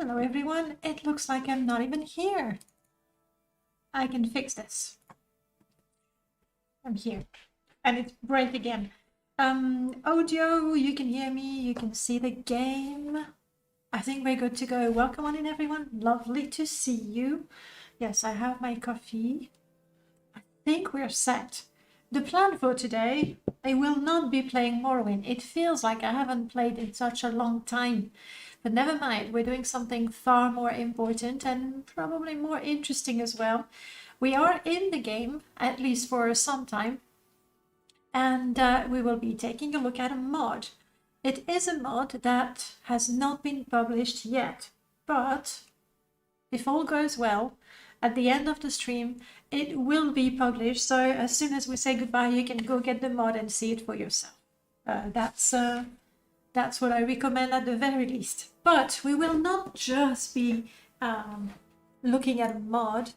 Hello everyone, it looks like I'm not even here. I can fix this. I'm here. And it's bright again. Audio, you can hear me, you can see the game. I think we're good to go. Welcome on in everyone, lovely to see you. Yes, I have my coffee. I think we're set. The plan for today, I will not be playing Morrowind. It feels like I haven't played in such a long time. But never mind, we're doing something far more important and probably more interesting as well. We are in the game, at least for some time, and we will be taking a look at a mod. It is a mod that has not been published yet, but if all goes well, at the end of the stream, it will be published. So as soon as we say goodbye, you can go get the mod and see it for yourself. That's what I recommend at the very least. But we will not just be looking at a mod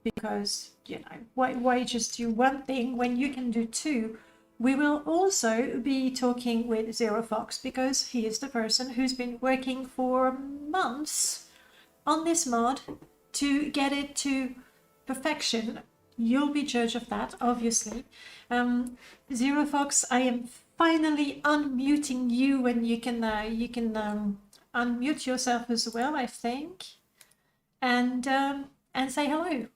because, you know, why just do one thing when you can do two? We will also be talking with XeroFoxx because he is the person who's been working for months on this mod to get it to perfection. You'll be judge of that, obviously. XeroFoxx, I am finally unmuting you, and you can unmute yourself as well, I think, and say hello.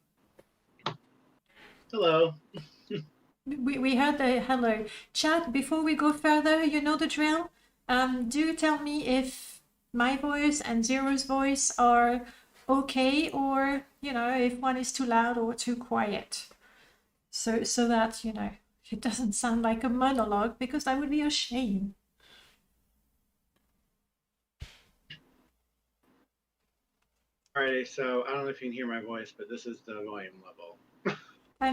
Hello. We heard the hello. Chat, before we go further, you know the drill. Do tell me if my voice and Zero's voice are okay, or, you know, if one is too loud or too quiet. So that, you know, it doesn't sound like a monologue, because that would be a shame. Alrighty, so I don't know if you can hear my voice, but this is the volume level. I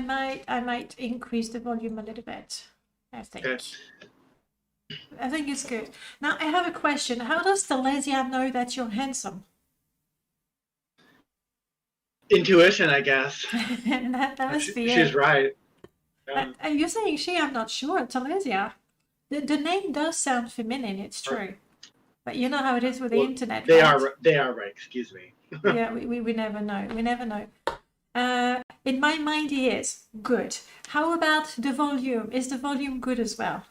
might increase the volume a little bit, I think. Okay. I think it's good. Now, I have a question. How does Telesia know that you're handsome? Intuition, I guess. that must be it. She's right. Are you saying she? I'm not sure. Telesia. The name does sound feminine, it's true. But you know how it is with the internet. They are right, excuse me. Yeah, we never know. We never know. In my mind, he is good. How about the volume? Is the volume good as well?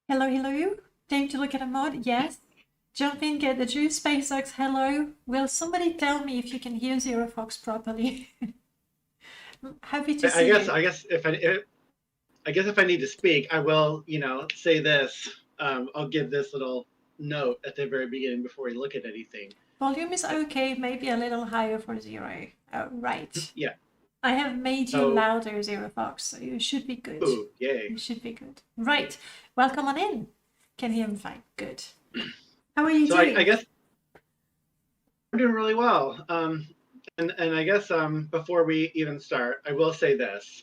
Hello. Time to look at a mod? Yes. Jump in, get the juice. SpaceX, hello. Will somebody tell me if you can hear XeroFoxx properly? Happy to see you. I guess if I need to speak, I will, you know, say this. I'll give this little note at the very beginning before we look at anything. Volume is okay, maybe a little higher for Xero. Right. Yeah. I have made you louder, XeroFoxx, so you should be good. Ooh, yay. You should be good. Right. Welcome on in. Can hear him fine. Good. How are you doing? I guess I'm doing really well. And I guess before we even start, I will say this.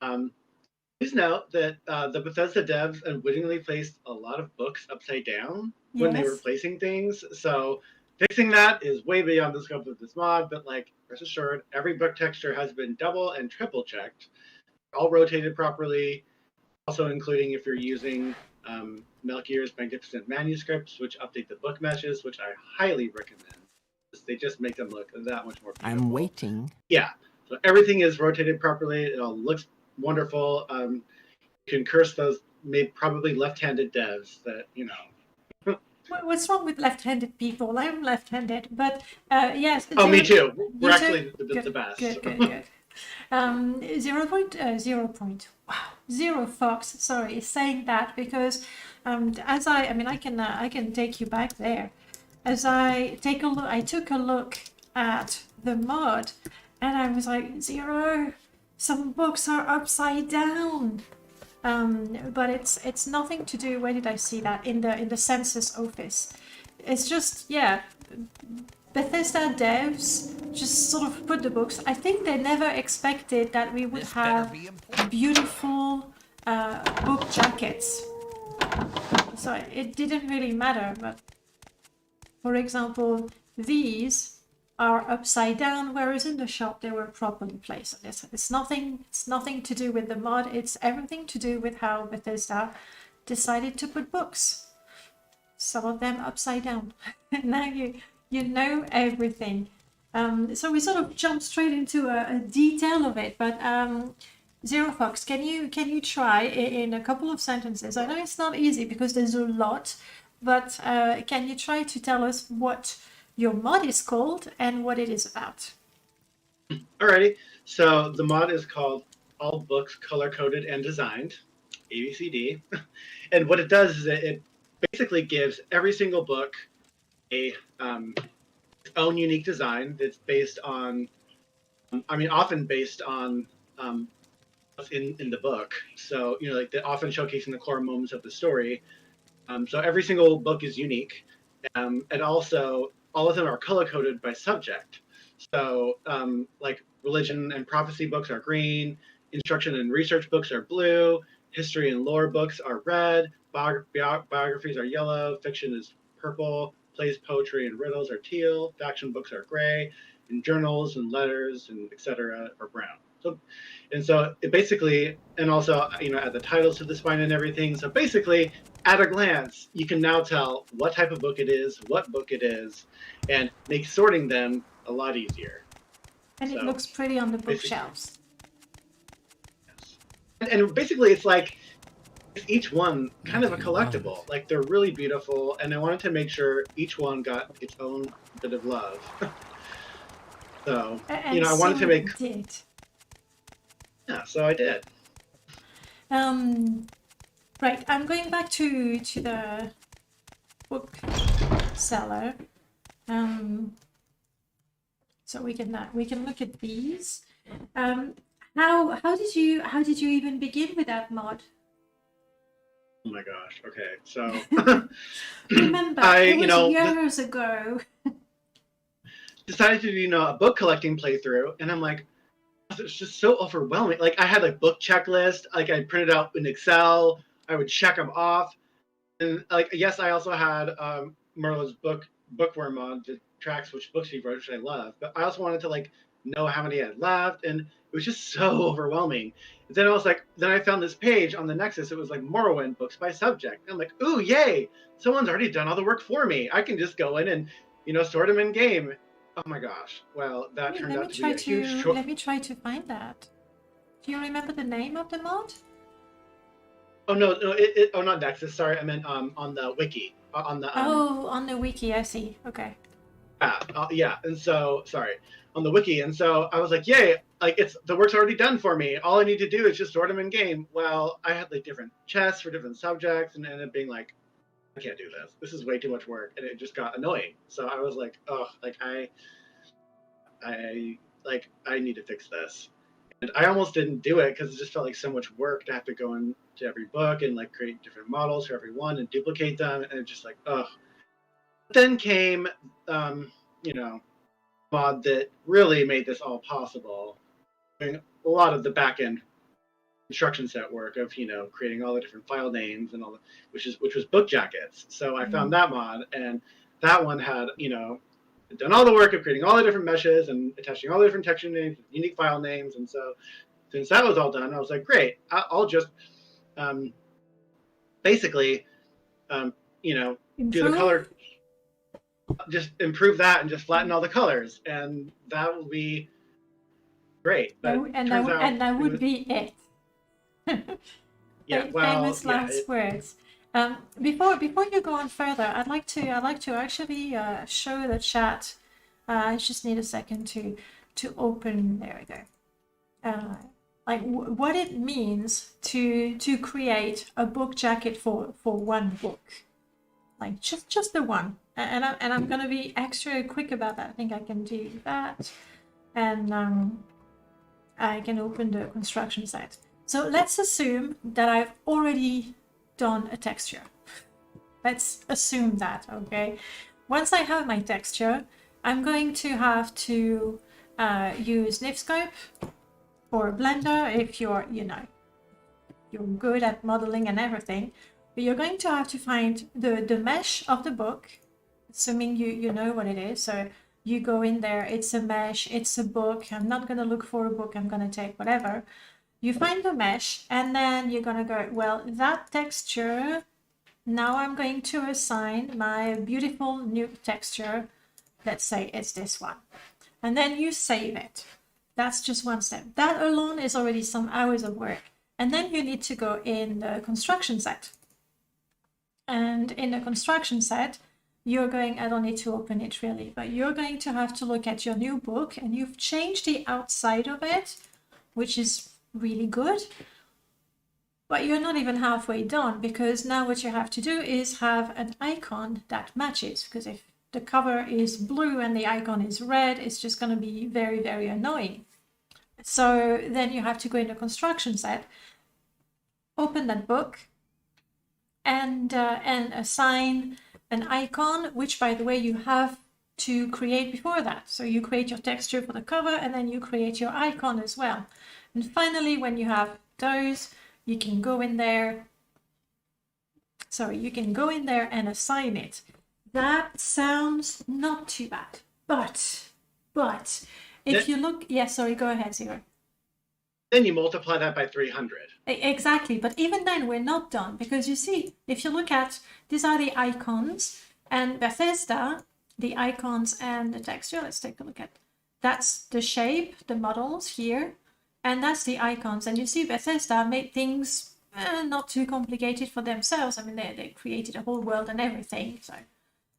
Please note that the Bethesda devs unwittingly placed a lot of books upside down when they were placing things. So fixing that is way beyond the scope of this mod, but like, rest assured, every book texture has been double and triple checked, all rotated properly, also including if you're using Melchior's Magnificent Manuscripts, which update the book meshes, which I highly recommend. They just make them look that much more beautiful. I'm waiting. Yeah, so everything is rotated properly. It all looks wonderful. You can curse those probably left-handed devs that, you know. What's wrong with left-handed people? I'm left-handed, but yes. Oh, me too. We're actually the best. Good. 0.0. Fox, sorry, is saying that because as I can take you back there. As I took a look at the mod, and I was like, Xero, some books are upside down. But it's nothing to do. Where did I see that? In the census office. It's just, yeah, Bethesda devs just sort of put the books. I think they never expected that we would have beautiful book jackets. So it didn't really matter. But for example, these are upside down, whereas in the shop they were properly placed. It's nothing to do with the mod. It's everything to do with how Bethesda decided to put books. Some of them upside down. Now you know everything. So we sort of jump straight into a detail of it, but XeroFoxx, can you try in a couple of sentences? I know it's not easy because there's a lot, but can you try to tell us what your mod is called and what it is about? Alrighty. So the mod is called All Books Color Coded and Designed, ABCD. And what it does is it basically gives every single book a its own unique design that's based on, often based on what's in the book. So, like they're often showcasing the core moments of the story. So every single book is unique. And also, all of them are color coded by subject. So, like religion and prophecy books are green, instruction and research books are blue, history and lore books are red, biographies are yellow, fiction is purple, plays, poetry, and riddles are teal, faction books are gray, and journals and letters and etc. are brown. So it basically, and also, add the titles to the spine and everything. So basically, at a glance, you can now tell what type of book it is, what book it is, and make sorting them a lot easier. And it looks pretty on the bookshelves. Yes. And basically, it's like each one kind of a collectible. Like they're really beautiful, and I wanted to make sure each one got its own bit of love. So, and I wanted to make. Did. Yeah, so I did. Right, I'm going back to the book seller. So we can look at these. How did you even begin with that mod? Oh my gosh. Okay, so remember, it was years ago. Decided to do a book collecting playthrough, and I'm like, it's just so overwhelming. Like I had a book checklist, like I printed out in Excel. I would check them off, and like yes, I also had Merla's bookworm mod that tracks which books he wrote, which I love. But I also wanted to like know how many I had left, and it was just so overwhelming. And then I was like, then I found this page on the Nexus. It was like Morrowind books by subject. And I'm like, ooh, yay! Someone's already done all the work for me. I can just go in and sort them in game. Oh my gosh! Well, that turned out to be a huge. Let me try to find that. Do you remember the name of the mod? Oh no, not Nexus. Sorry, I meant on the wiki. On the on the wiki. I see. Okay. Yeah, and so sorry, on the wiki, and so I was like, yay! Like the work's already done for me. All I need to do is just sort them in game. Well, I had like different chests for different subjects, and ended up being like, I can't do this. This is way too much work, and it just got annoying. So I was like, oh, like I need to fix this. And I almost didn't do it because it just felt like so much work to have to go into every book and like create different models for every one and duplicate them, and it's just like, ugh. Then came, mod that really made this all possible. Doing a lot of the back end instruction set work of creating all the different file names and all the which was book jackets. So I found that mod, and that one had done all the work of creating all the different meshes and attaching all the different texture names, unique file names, and so since that was all done, I was like, great, I'll just basically do the color, just improve that and just flatten all the colors, and that will be great. But that would be it. Yeah, well, famous last words. Before you go on further, I'd like to actually show the chat. I just need a second to open. There we go. Like what it means to create a book jacket for one book, like just the one. And I'm gonna be extra quick about that. I think I can do that, and I can open the construction site. So let's assume that I've already done a texture. Let's assume that, okay? Once I have my texture, I'm going to have to use Nifscope or Blender if you're good at modeling and everything. But you're going to have to find the mesh of the book, assuming you know what it is. So You go in there, it's a mesh, it's a book. I'm not going to look for a book, I'm going to take whatever. You find the mesh, and then you're going to go, well, that texture, now I'm going to assign my beautiful new texture. Let's say it's this one. And then you save it. That's just one step. That alone is already some hours of work. And then you need to go in the construction set. And in the construction set, you're going, I don't need to open it really, but you're going to have to look at your new book, and you've changed the outside of it, which is really good. But you're not even halfway done, because now what you have to do is have an icon that matches, because if the cover is blue and the icon is red, it's just going to be very, very annoying. So then you have to go in the construction set, open that book, and assign an icon, which, by the way, you have to create before that. So you create your texture for the cover, and then you create your icon as well. And finally, when you have those, you can go in there. Sorry, you can go in there and assign it. That sounds not too bad, but if you look, yeah, sorry, go ahead, Xero. Then you multiply that by 300. Exactly, but even then we're not done, because you see, if you look at, these are the icons, and Bethesda, the icons and the texture, let's take a look at, that's the shape, the models here, and that's the icons. And you see Bethesda made things not too complicated for themselves. I mean, they created a whole world and everything, so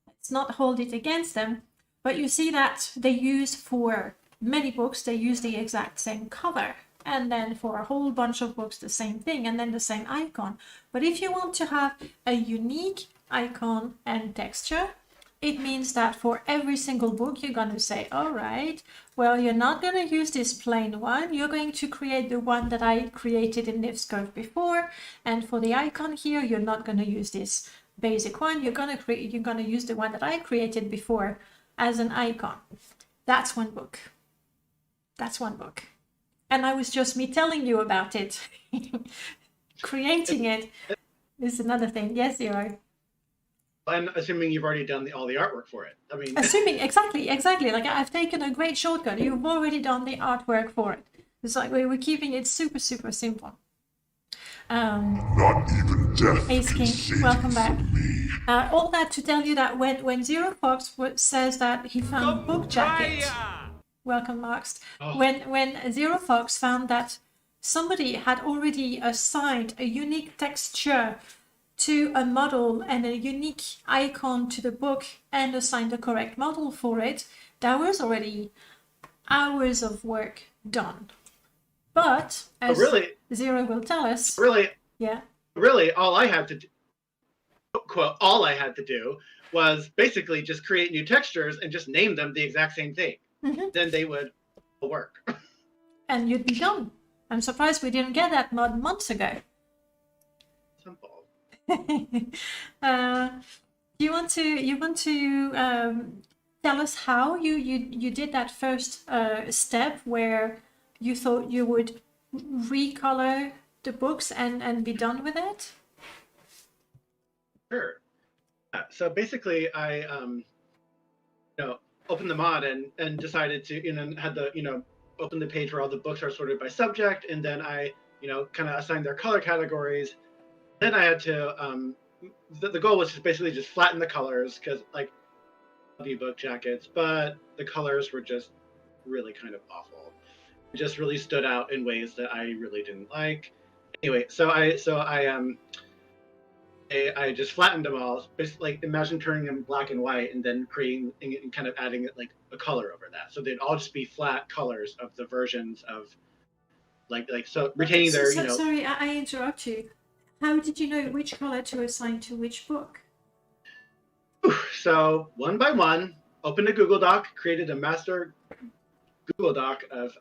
let's not hold it against them. But you see that they use, for many books, they use the exact same cover. And then for a whole bunch of books, the same thing, and then the same icon. But if you want to have a unique icon and texture, it means that for every single book, you're going to say, all right, well, you're not going to use this plain one. You're going to create the one that I created in Nivscode before. And for the icon here, you're not going to use this basic one. You're going to use the one that I created before as an icon. That's one book. That's one book. And I was just me telling you about it. Creating it is another thing. Yes, Xero. I'm assuming you've already done all the artwork for it. I mean, assuming exactly. Like, I've taken a great shortcut. You've already done the artwork for it. It's like we're keeping it super, super simple. Not even death Ace can King, save welcome you back. from me. All that to tell you that when XeroFoxx says that he found book jackets. Welcome, Marx. Oh. When XeroFoxx found that somebody had already assigned a unique texture to a model and a unique icon to the book and assigned the correct model for it, that was already hours of work done. But as Xero will tell us, really, all I had to do, quote, all I had to do was basically just create new textures and just name them the exact same thing. Mm-hmm. Then they would work. And you'd be done. I'm surprised we didn't get that mod months ago. Simple. You want to tell us how you did that first step where you thought you would recolor the books and be done with it? Sure. So basically, I opened the mod and decided to had the open the page where all the books are sorted by subject, and then I kind of assigned their color categories. Then I had to the goal was basically just flatten the colors, because like book jackets, but the colors were just really kind of awful. It just really stood out in ways that I really didn't like. Anyway, so I just flattened them all. Basically, like, imagine turning them black and white and then creating and kind of adding it like a color over that. So they'd all just be flat colors of the versions of like so retaining their Sorry, I interrupt you. How did you know which color to assign to which book? So one by one, opened a Google Doc, created a master Google Doc of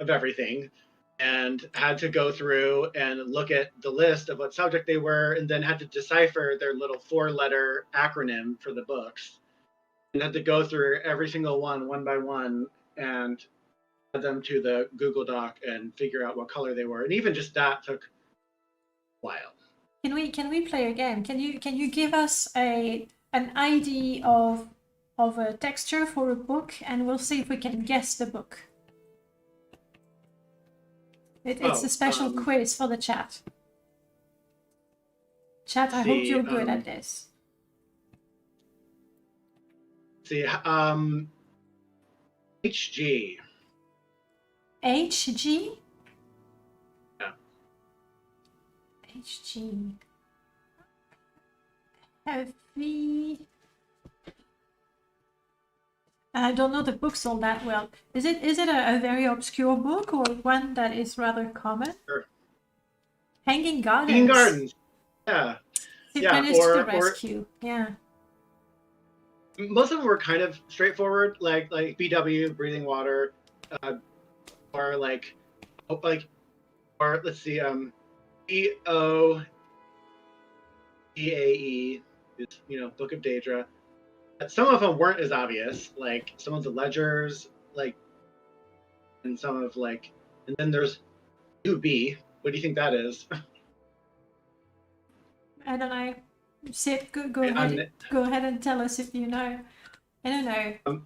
everything, and had to go through and look at the list of what subject they were, and then had to decipher their little 4-letter acronym for the books, and had to go through every single one by one, and add them to the Google Doc and figure out what color they were. And even just that took a while. Can we play a game? Can you give us an idea of of a texture for a book, and we'll see if we can guess the book. It's a special quiz for the chat. Chat, I hope you're good at this. See, HG. HG? Yeah. HG. Heavy. I don't know the books all that well. Is it a very obscure book or one that is rather common? Sure. Hanging Gardens. Hanging Gardens. Yeah. Cyprianus to the rescue. Yeah. Most of them were kind of straightforward, like BW, breathing water, or or let's see, EODAE is Book of Daedra. Some of them weren't as obvious, like some of the ledgers, and some of and then there's UB. What do you think that is? I don't know. Sid, go ahead and tell us if you know. I don't know.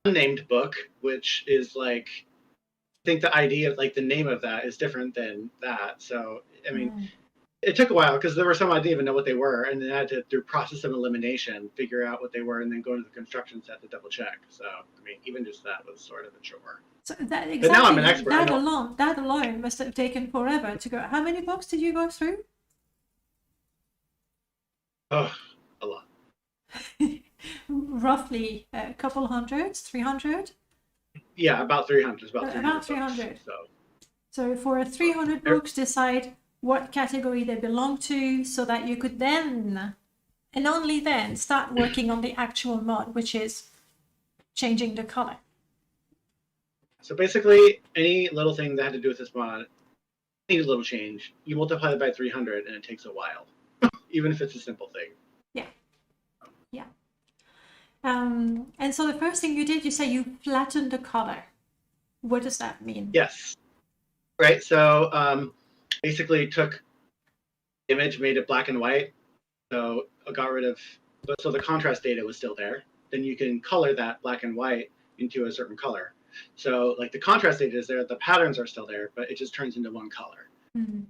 Unnamed book, which is I think the idea of the name of that is different than that. So I mean, it took a while because there were some I didn't even know what they were, and then I had to, through process of elimination, figure out what they were, and then go into the construction set to double check. So I mean, even just that was sort of a chore. So that, exactly, but now I'm an expert. That alone must have taken forever to go. How many books did you go through? Oh, a lot. Roughly a couple hundreds, 300? Yeah, about 300. About 300. So for 300 books, decide what category they belong to so that you could then, and only then, start working on the actual mod, which is changing the color. So basically, any little thing that had to do with this mod, any little change, you multiply it by 300 and it takes a while, even if it's a simple thing. Yeah. Yeah. And so the first thing you did, you say you flattened the color. What does that mean? Yes. Right. So basically took the image, made it black and white. So I got rid of, so the contrast data was still there. Then you can color that black and white into a certain color. So the contrast data is there, the patterns are still there, but it just turns into one color. Mm-hmm.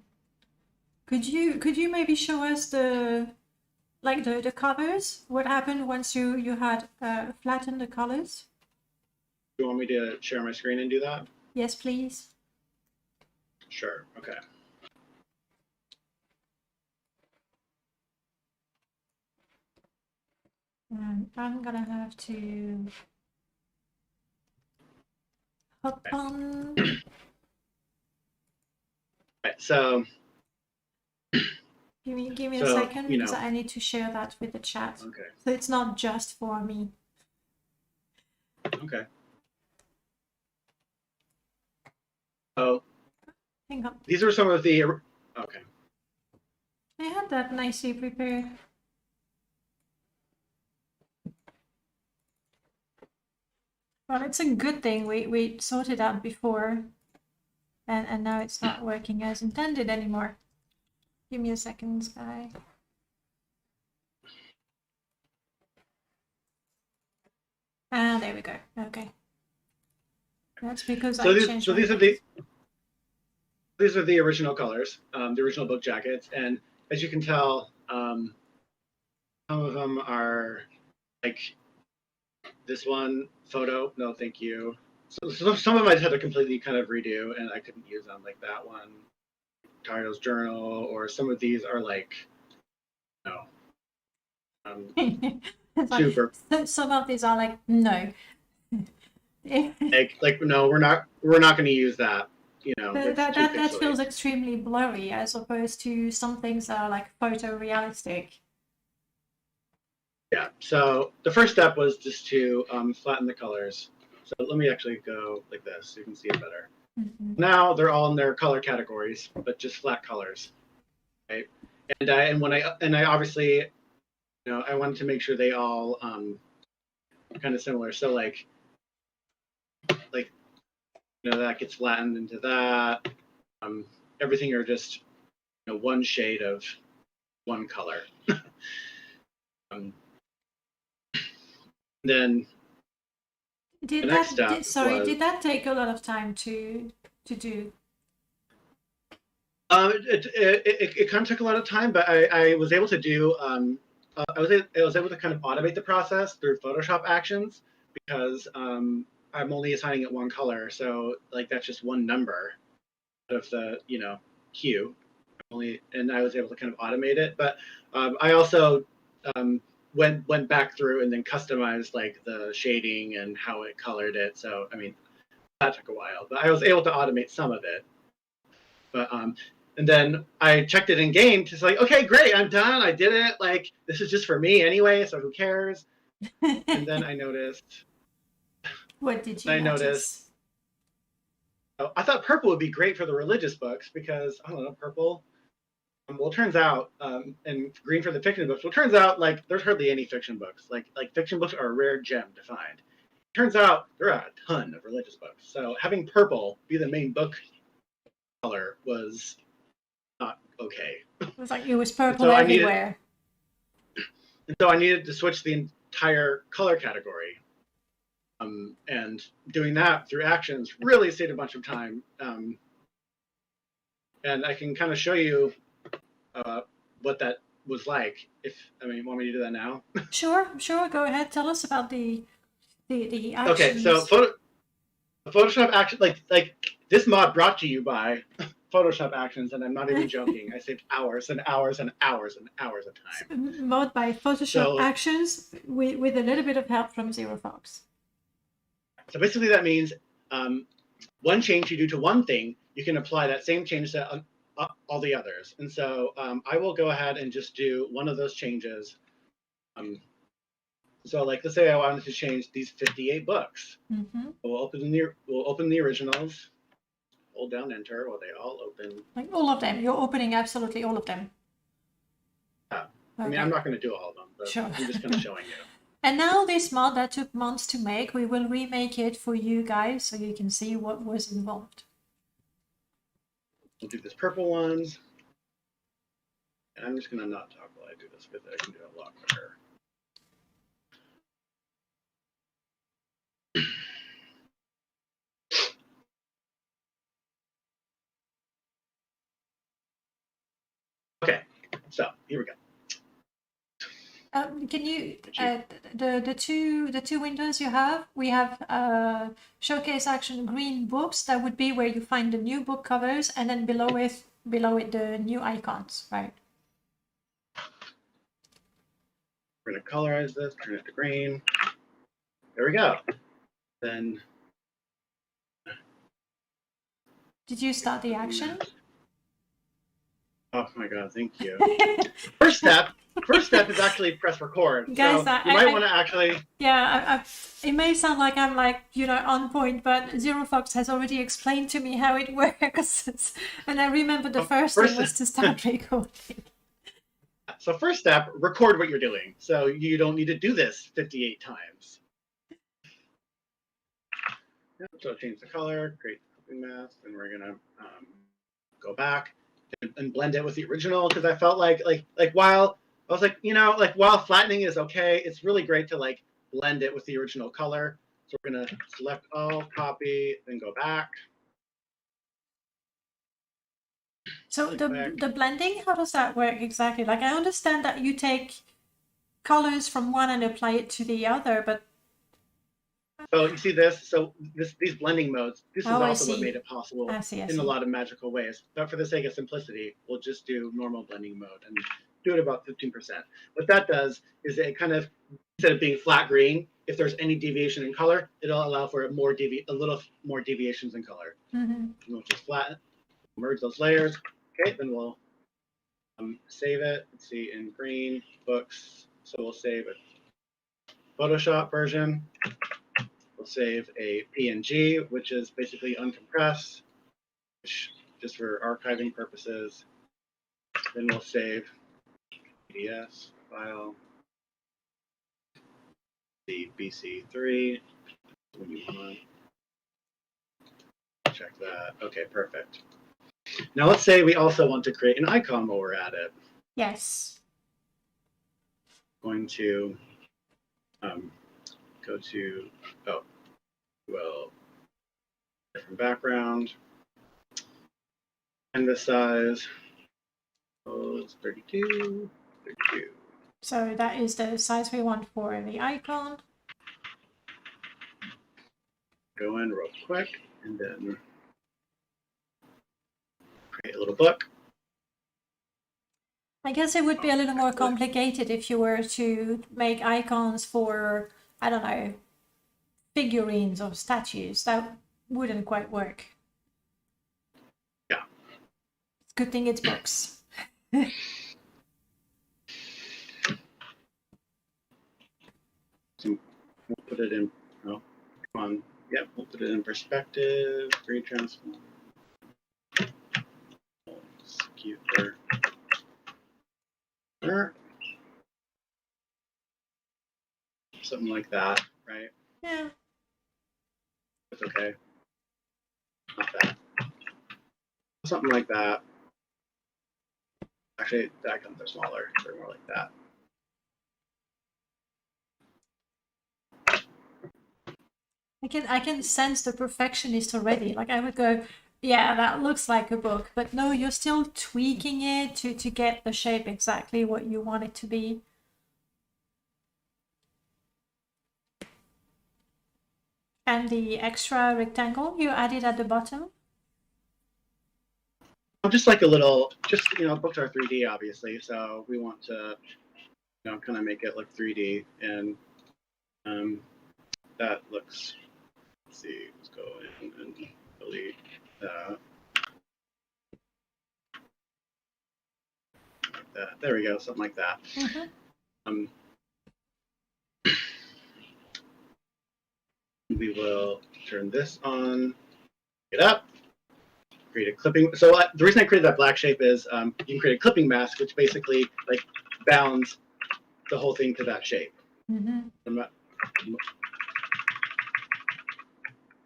Could you maybe show us the colors? What happened once you had flattened the colors? Do you want me to share my screen and do that? Yes, please. Sure. Okay. I'm gonna have to hop on. Right, so give me a second because I need to share that with the chat. Okay. So it's not just for me. Okay. So hang on. These are some of the okay. I had that nicely prepared. Well, it's a good thing we sorted out before, and now it's not working as intended anymore. Give me a second, Sky. Ah, there we go. Okay. That's because I changed. So these are the original colors, the original book jackets, and as you can tell, some of them are like this one photo. No, thank you. So some of them I just had to completely kind of redo, and I couldn't use them, like that one, Tardo's journal, or some of these are super. Some of these are like no. like no, we're not going to use that. That feels extremely blurry as opposed to some things that are like photorealistic. Yeah, so the first step was just to flatten the colors. So let me actually go like this so you can see it better. Mm-hmm. Now they're all in their color categories, but just flat colors, right? And I obviously, I wanted to make sure they all kind of similar. So that gets flattened into that. Everything are just one shade of one color. then Did the next that, step sorry, was did that take a lot of time to do? it kind of took a lot of time, but I was able to do I was able to kind of automate the process through Photoshop actions because I'm only assigning it one color, so like that's just one number of the hue only, and I was able to kind of automate it. But I also went back through and then customized like the shading and how it colored it. So I mean that took a while, but I was able to automate some of it. But and then I checked it in game, just like, okay, great, I'm done, I did it. Like this is just for me anyway, so who cares? And then I noticed. What did you I noticed. notice? Oh, I thought purple would be great for the religious books because I don't know purple. Well, it turns out, and green for the fiction books. Well, it turns out like there's hardly any fiction books. Like fiction books are a rare gem to find. Turns out there are a ton of religious books. So having purple be the main book color was not okay. It was like it was purple So everywhere. I needed to switch the entire color category. And doing that through actions really saved a bunch of time. And I can kind of show you what that was like. If want me to do that now? Sure. Go ahead. Tell us about the actions. Okay, so Photoshop action, like this mod brought to you by Photoshop actions, and I'm not even joking. I saved hours and hours and hours and hours of time. Mod by Photoshop actions with a little bit of help from XeroFoxx. So basically that means one change you do to one thing, you can apply that same change to all the others. And so I will go ahead and just do one of those changes. So like, let's say I wanted to change these 58 books. Mm-hmm. We'll open the originals, hold down enter while they all open. Like all of them. You're opening absolutely all of them. Yeah. Okay. I mean, I'm not going to do all of them, but sure. I'm just kind of showing you. And now this mod that took months to make, we will remake it for you guys so you can see what was involved. We'll do this purple ones. And I'm just going to not talk while I do this because I can do it a lot quicker. Okay, so here we go. Can you the two windows you have? We have showcase action green books. That would be where you find the new book covers, and then below it the new icons, right? We're gonna colorize this, turn it to green. There we go. Then. Did you start the action? Oh my god, thank you. First step is actually press record. Guys, so you might want to actually. Yeah, it may sound like I'm on point, but XeroFoxx has already explained to me how it works. And I remember the first thing was to start recording. So first step, record what you're doing. So you don't need to do this 58 times. So change the color, create the mask, and we're gonna go back and blend it with the original because I felt like while I was like, while flattening is okay, it's really great to like blend it with the original color. So we're gonna select all, copy, then go back. So the blending, how does that work exactly? Like I understand that you take colors from one and apply it to the other, but so you see this? So these blending modes, this is also what made it possible in a lot of magical ways. But for the sake of simplicity, we'll just do normal blending mode and do it about 15%. What that does is it kind of, instead of being flat green, if there's any deviation in color, it'll allow for a little more deviations in color. Mm-hmm. We'll just flatten, merge those layers. Okay, then we'll save it. Let's see, in green, books. So we'll save a Photoshop version. We'll save a PNG, which is basically uncompressed, just for archiving purposes. Then we'll save PDS file, the BC3. When you want to check that. Okay, perfect. Now let's say we also want to create an icon while we're at it. Yes. Going to go to, well, different background. Canvas size, it's 32. So that is the size we want for the icon. Go in real quick and then create a little book. I guess it would be a little more complicated if you were to make icons for, I don't know, figurines or statues. That wouldn't quite work. Yeah. It's a good thing it's books. So we'll put it in, oh, come on. Yep, we'll put it in perspective, retransform. Skewer. Something like that, right? Yeah. That's okay. Not that. Something like that. Actually, the icons are smaller. They're more like that. I can sense the perfectionist already. Like I would go, yeah, that looks like a book, but no, you're still tweaking it to get the shape exactly what you want it to be. And the extra rectangle you added at the bottom? Just like a little, just, books are 3D, obviously, so we want to, kind of make it look 3D, and that looks, let's see, let's go in and delete that. Like that. There we go, something like that. Mm-hmm. We will turn this on, get up, create a clipping. So the reason I created that black shape is you can create a clipping mask, which basically like bounds the whole thing to that shape. Mm-hmm.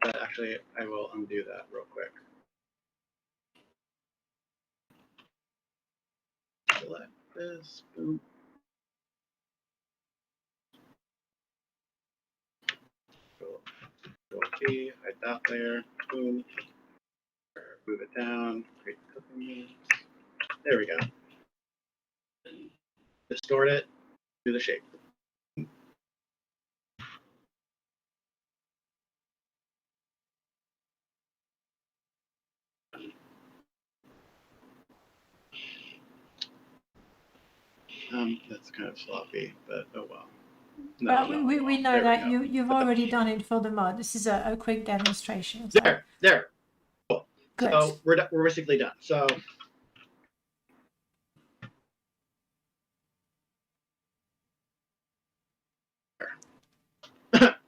But actually, I will undo that real quick. Select this, boom. Control T, hide that layer, boom. Move it down, create the clipping mask. There we go. And distort it, do the shape. That's kind of sloppy, but oh well. No, we know that you've already done it for the mod. This is a quick demonstration. So. There. Cool. Good. So we're basically done. So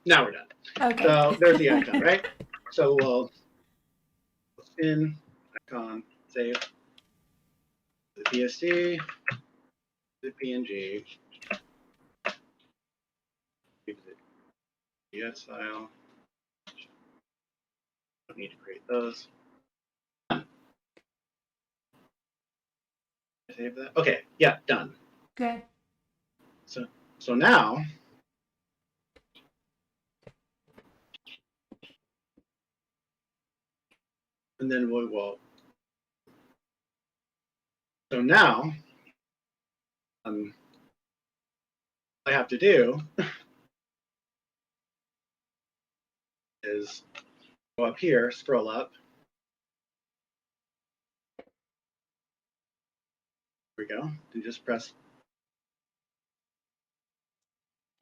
now we're done. Okay. So there's the icon, right? So we'll in icon, save the PSD, the PNG, the DS file. Don't need to create those. Save that. Okay, yeah, done. Good. So now and then we will. So now I have to do is go up here, scroll up. There we go. And just press.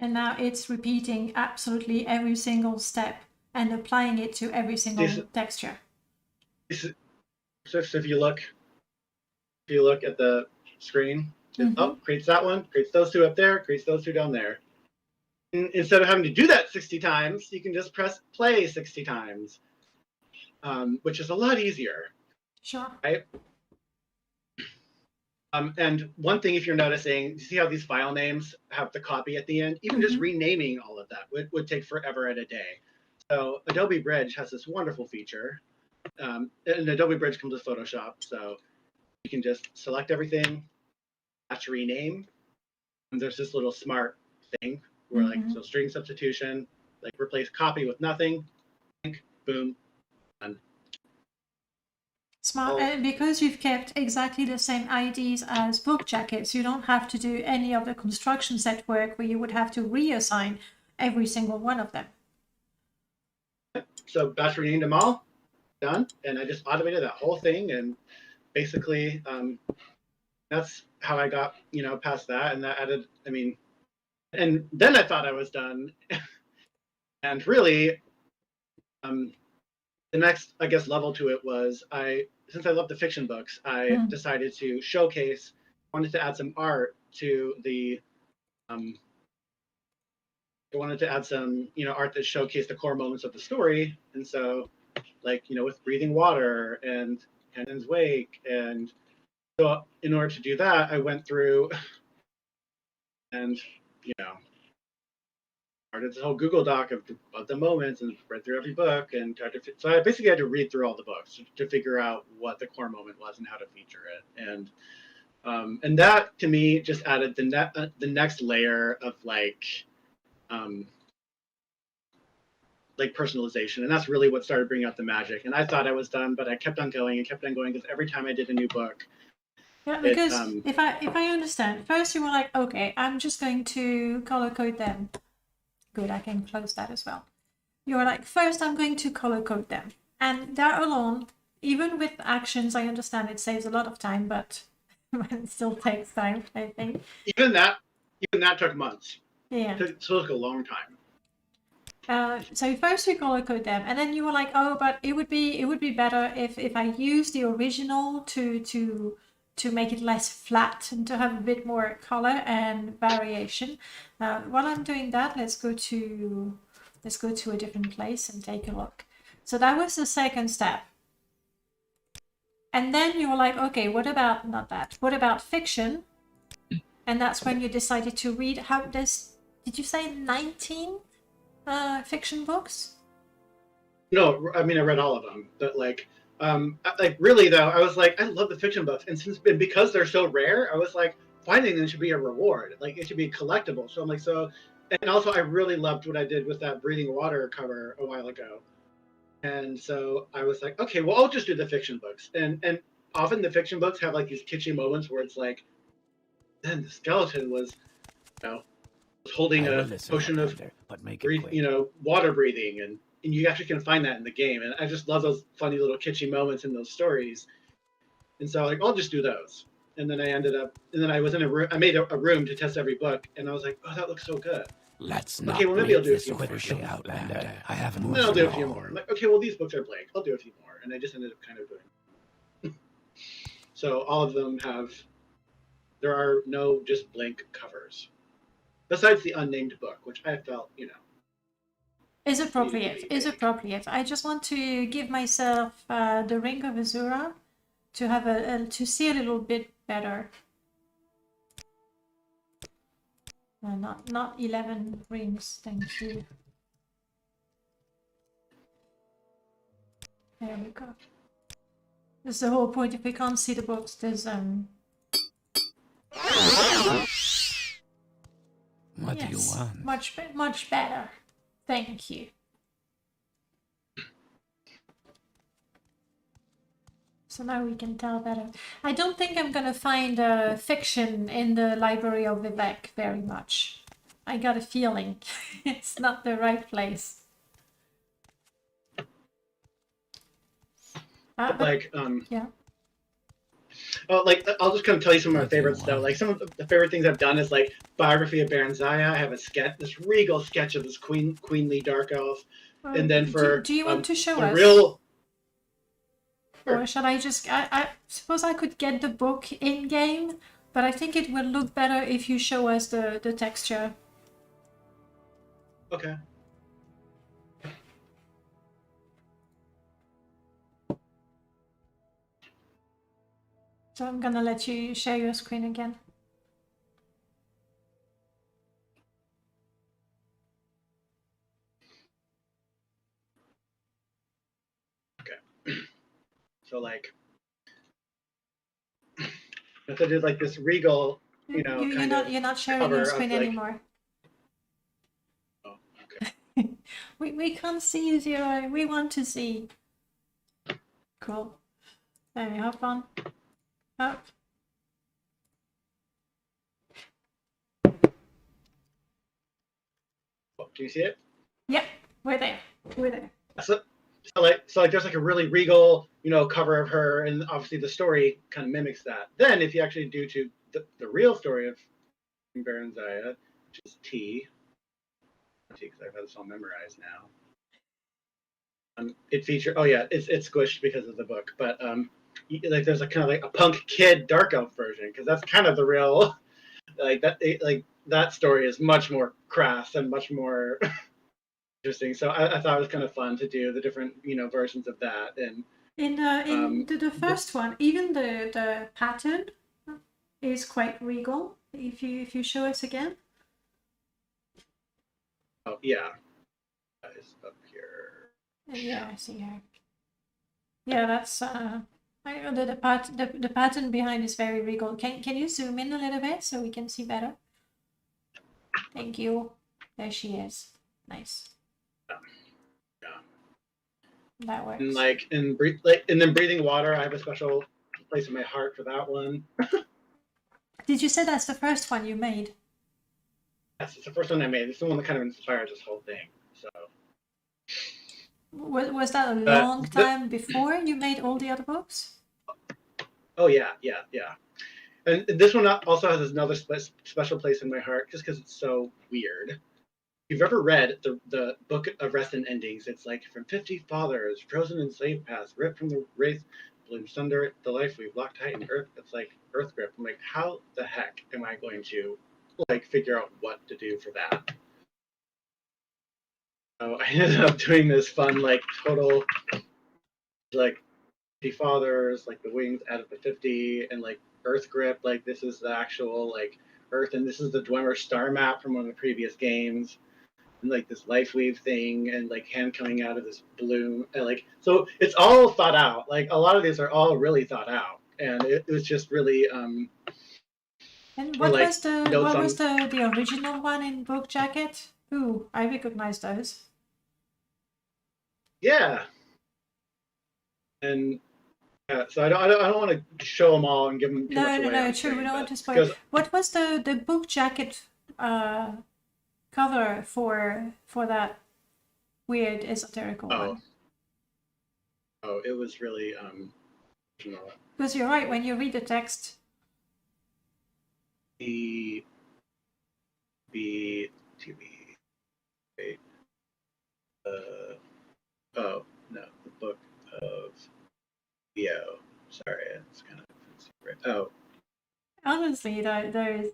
And now it's repeating absolutely every single step and applying it to every single texture. So if you look at the screen, creates that one, creates those two up there, creates those two down there. And instead of having to do that 60 times, you can just press play 60 times, which is a lot easier. Sure. Right? And one thing, if you're noticing, you see how these file names have the copy at the end? Even just renaming all of that would take forever and a day. So Adobe Bridge has this wonderful feature. And Adobe Bridge comes with Photoshop, so you can just select everything, match rename. And there's this little smart thing where so string substitution, like replace copy with nothing, boom, done. Smart. Oh. And because you've kept exactly the same IDs as book jackets, you don't have to do any of the construction set work where you would have to reassign every single one of them. So batch renamed them all, done, and I just automated that whole thing, and basically that's how I got past that, and that added. I mean, and then I thought I was done, and really, the next level to it was since I love the fiction books, I decided to showcase. Wanted to add some art to the. I wanted to add some art that showcased the core moments of the story, and so with breathing water and Cannon's Wake, and so in order to do that, I went through and started this whole Google Doc of the moments and read through every book and tried to. So I basically had to read through all the books to figure out what the core moment was and how to feature it, and that to me just added the next layer of personalization, and that's really what started bringing out the magic. And I thought I was done, but I kept on going because every time I did a new book. Yeah, because if I understand, first you were like, okay, I'm just going to color code them. Good, I can close that as well. You were like, first I'm going to color code them, and that alone, even with actions, I understand it saves a lot of time, but it still takes time, I think. Even that took months. Yeah, It took a long time. So first you color code them, and then you were like, oh, but it would be better if I use the original to make it less flat and to have a bit more color and variation. While I'm doing that, let's go to a different place and take a look. So that was the second step. And then you were like, okay, what about not that? What about fiction? And that's when you decided to read. Did you say 19 fiction books? No, I mean I read all of them, but really though, I was like, I love the fiction books, and because they're so rare, I was like, finding them should be a reward. Like it should be collectible. So I'm like, and also I really loved what I did with that breathing water cover a while ago, and so I was like, okay, well I'll just do the fiction books, and often the fiction books have like these kitschy moments where it's like, then the skeleton was, holding a potion of water breathing, and you actually can find that in the game, and I just love those funny little kitschy moments in those stories, and so I'll just do those. And then I was in a room. I made a room to test every book, and I was like, oh, that looks so good. Let's not maybe I'll do a few more. Outlander. I haven't. Then I'll do a few more. I'm like, okay, well these books are blank. I'll do a few more, and I just ended up kind of doing. So all of them there are no just blank covers, besides the unnamed book, which I felt is appropriate. I just want to give myself the Ring of Azura to have to see a little bit better. Not 11 rings, thank you. There we go. That's the whole point. If we can't see the books, there's What do you want? Much better. Thank you. So now we can tell better. I don't think I'm gonna find fiction in the library of Vivek very much. I got a feeling it's not the right place. Yeah. Oh, I'll just kind of tell you some of my favorites though. Like some of the favorite things I've done is like biography of Baron Zaya. I have this regal sketch of this queenly dark elf, and then do you want to show us? Real. Or shall I just? I suppose I could get the book in game, but I think it will look better if you show us the texture. Okay. So I'm gonna let you share your screen again. Okay. So if I did like this regal, you're not sharing your screen anymore. Oh, okay. We can't see you, Xero. We want to see. Cool. There we hop on. Up. Do you see it? Yep, we're there. We're there. So like there's like a really regal, cover of her, and obviously the story kind of mimics that. Then if you actually do to the real story of Baron Zaya, which is T, because I've had this all memorized now. It features. Oh yeah, it's squished because of the book, but like there's a kind of like a punk kid dark elf version, because that's kind of the real that story is much more crass and much more interesting. So I thought it was kind of fun to do the different versions of that. And in the first one, even the pattern is quite regal. If you show us again. Oh yeah, that is up here. Yeah, I see her. Yeah, that's the pattern behind is very regal. Can you zoom in a little bit so we can see better? Thank you. There she is. Nice. Yeah. That works. And then breathing water. I have a special place in my heart for that one. Did you say that's the first one you made? Yes, it's the first one I made. It's the one that kind of inspires this whole thing. So. Was that a long time before you made all the other books? Oh yeah. And this one also has another special place in my heart, just because it's so weird. If you've ever read the book of Rest and Endings, it's like from 50 fathers, frozen in slave paths, ripped from the wraith, blooms thunder, the life we've locked tight in earth. It's like earth grip. I'm like, how the heck am I going to figure out what to do for that? So I ended up doing this fun total 50 fathers, the wings out of the 50, and earth grip, this is the actual earth, and this is the Dwemer star map from one of the previous games, and this life weave thing, and hand coming out of this bloom, and so it's all thought out. A lot of these are all really thought out, and it was just really and what was the original one in Book Jacket? Ooh, I recognize those. Yeah. And so I don't want to show them all and give them too much away. No, true. We don't want to spoil. What was the Book Jacket cover for that weird esoterical one? Oh, it was really original. Because you're right, when you read the text. The oh no, the book of Theo. Sorry, it's kind of secret. Oh, honestly, those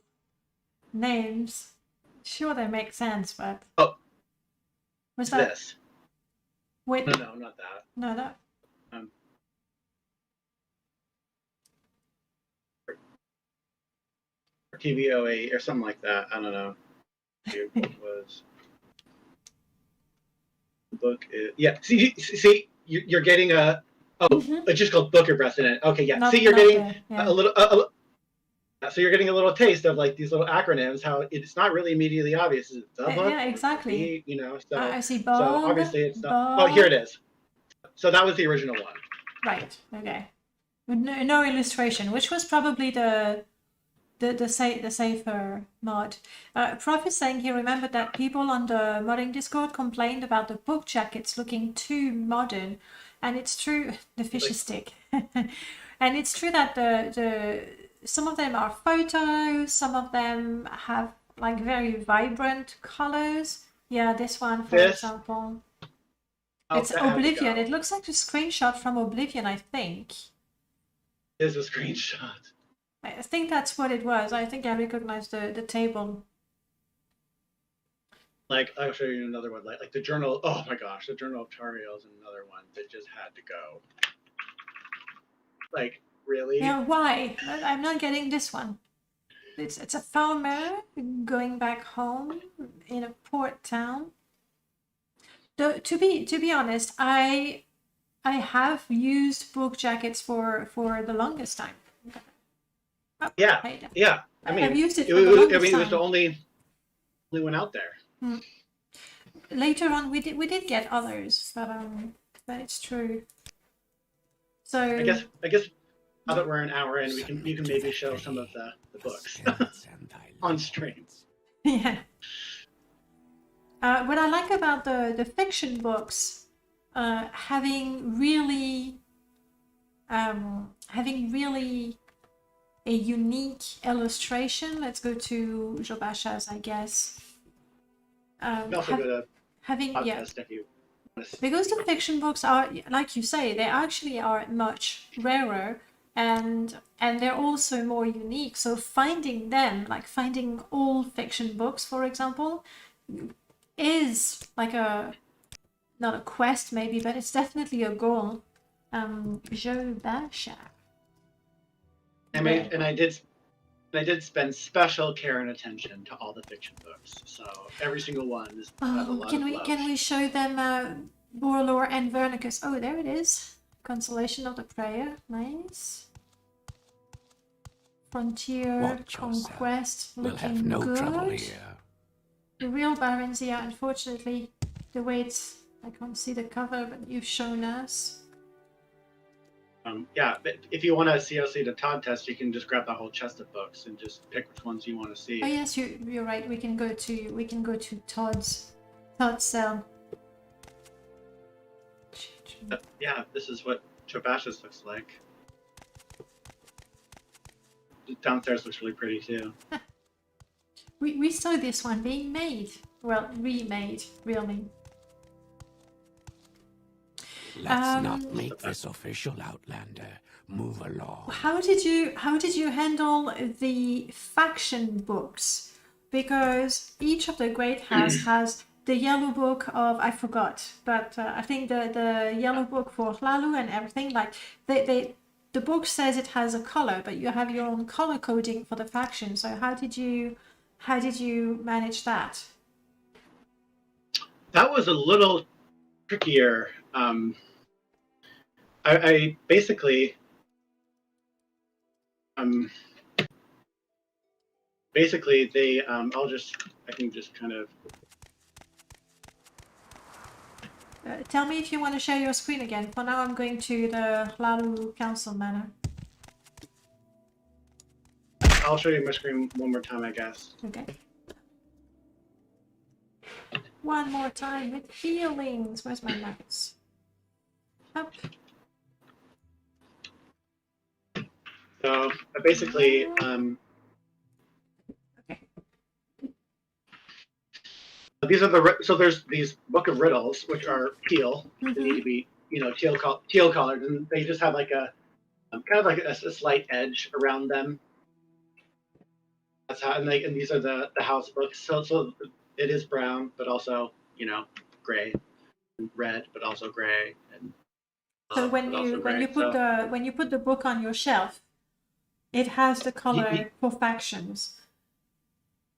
names, sure they make sense, but was that this? Wait, No, not that. No, that. TVOA or something like that. I don't know. It was. Book is, yeah. See, you're getting a. Oh, it's just called Book of Rest in it. Okay, yeah. See, you're getting a little. So you're getting a little taste of these little acronyms. How it's not really immediately obvious. Is it the book? Yeah, exactly. So I see Bob. So obviously it's not. Oh, here it is. So that was the original one. Right. Okay. With no illustration, which was probably the safer mod. Prof is saying he remembered that people on the modding Discord complained about the book jackets looking too modern, and it's true. The fishy stick, and it's true that the some of them are photos, some of them have very vibrant colors. Yeah, this one, for example. It's Oblivion. It looks like a screenshot from Oblivion, I think. It is a screenshot. I think that's what it was. I think I recognized the table. I'll show you another one. Like the journal. Oh my gosh, the Journal of Tariel is another one that just had to go. Really? Yeah, why? I'm not getting this one. It's a farmer going back home in a port town. To be honest, I have used book jackets for the longest time. Yeah. I mean, I've used it. It was the only one out there. later on we did get others, but it's true. So I guess now that we're an hour in, you can maybe show some of the books on stream. yeah. What I like about the fiction books, having really a unique illustration. Let's go to Jobasha's, I guess. You can also go to having podcast if you want to see. because the fiction books are, like you say, they actually are much rarer, and they're also more unique. So finding them, like finding all fiction books, for example, is like not a quest maybe, but it's definitely a goal. Jobasha. And I did spend special care and attention to all the fiction books. So every single one is have a lot of love. Can we show them Borlor and Vernicus? Oh, there it is. Consolation of the Prayer. Nice. Frontier, Watch Conquest, We'll looking have no good. trouble here. The real Barons, yeah, unfortunately, the way it's, I can't see the cover, but you've shown us. Yeah, but if you want to COC the Todd test, you can just grab the whole chest of books and just pick which ones you want to see. Oh yes, you're right. We can go to Todd's cell. Yeah, this is what Chobash's looks like. Downstairs looks really pretty too. We saw this one being made. Well, remade, really. Let's not make this official, Outlander. Move along. How did you handle the faction books? Because each of the Great House has the yellow book of, I forgot, but I think the yellow book for Hlalu and everything. Like the book says it has a color, but you have your own color coding for the faction. So how did you manage that? That was a little trickier. I basically they I can just kind of Tell me if you want to share your screen again. For now, I'm going to the Hlalu Council Manor. I'll show you my screen one more time, I guess. Okay. One more time with feelings. Where's my mouse? Up. So basically, Okay. these are there's these book of riddles which are teal. They need to be teal colored, and they just have like a kind of like a slight edge around them. That's how, and these are the house books. So it is brown, but also gray, and red, but also gray. And So when you put the book on your shelf, it has the color for factions.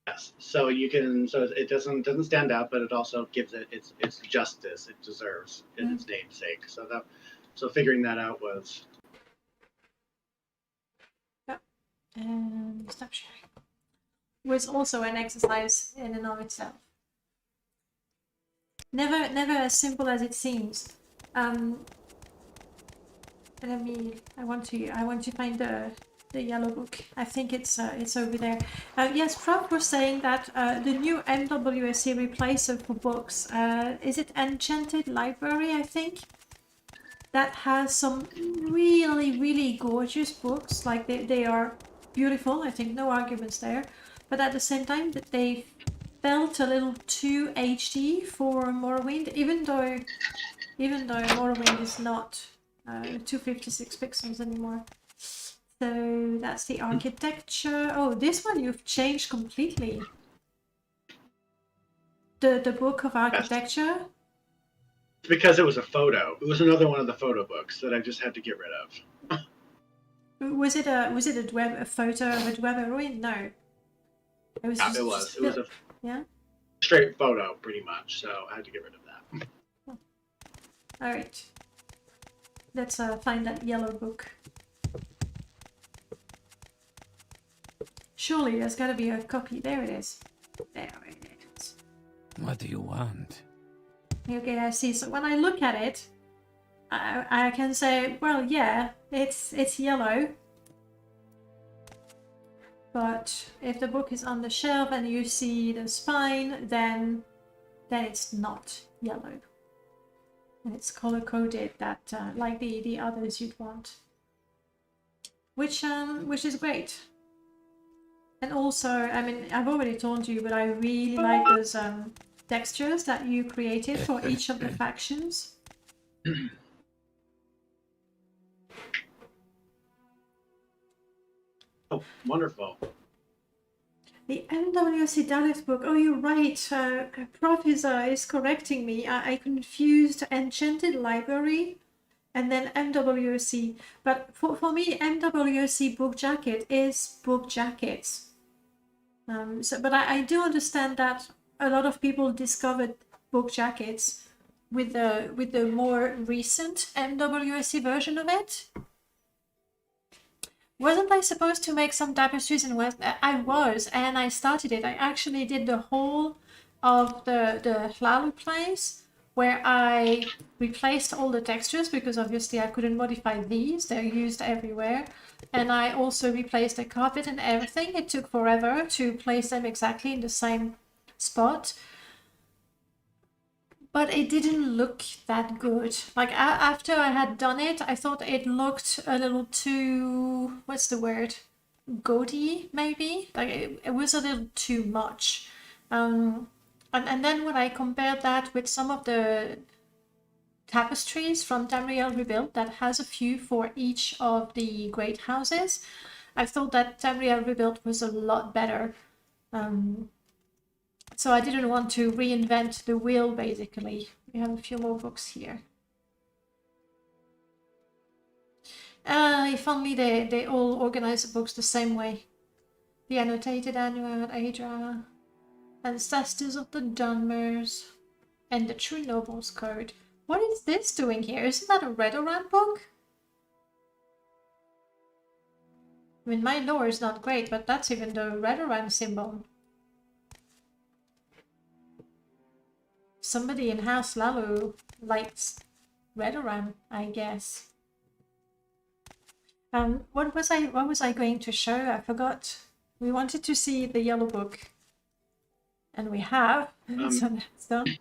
Yes, so it doesn't stand out, but it also gives it its justice it deserves in its namesake. So figuring that out was. Yep. And stop sharing. Was also an exercise in and of itself. Never as simple as it seems. I want to find the yellow book. I think it's over there. Yes, Prof was saying that the new MWSC replacer for books, is it Enchanted Library, I think? That has some really, really gorgeous books. Like they are beautiful. I think no arguments there. But at the same time, that they felt a little too HD for Morrowind, even though Morrowind is not 256 pixels anymore. So that's the architecture. Oh, this one you've changed completely. The book of architecture. It's because it was a photo. It was another one of the photo books that I just had to get rid of. Was it a photo of a Dwemer ruin? No. It was a straight photo, pretty much. So I had to get rid of that. All right. Let's find that yellow book. Surely there's got to be a copy. There it is. There it is. What do you want? Okay, I see. So when I look at it, I can say, well, yeah, it's yellow. But if the book is on the shelf and you see the spine, then it's not yellow. And it's color-coded that like the others you'd want. Which is great. And also, I mean, I've already told you, but I really like those textures that you created for each of the factions. Oh, wonderful. The MWC Daleks book. Oh, you're right. Prof is correcting me. I confused Enchanted Library and then MWC. But for me, MWC book jacket is book jackets. But I do understand that a lot of people discovered book jackets with the more recent MWC version of it. Wasn't I supposed to make some tapestries in West? I was, and I started it. I actually did the whole of the Hlalu place, where I replaced all the textures because obviously I couldn't modify these. They're used everywhere. And I also replaced the carpet and everything. It took forever to place them exactly in the same spot. But it didn't look that good. Like after I had done it, I thought it looked a little too, what's the word? Gaudy, maybe? Like it was a little too much. And then when I compared that with some of the tapestries from Tamriel Rebuilt that has a few for each of the great houses, I thought that Tamriel Rebuilt was a lot better. So I didn't want to reinvent the wheel, basically. We have a few more books here. If only they all organize the books the same way. The Annotated Annual, Adra, Ancestors of the Dunmers, and the True Nobles Code. What is this doing here? Isn't that a Redoran book? I mean, my lore is not great, but that's even the Redoran symbol. Somebody in House Hlalu likes Redoran, I guess. What was I going to show? I forgot. We wanted to see the yellow book, and we have. So that's done.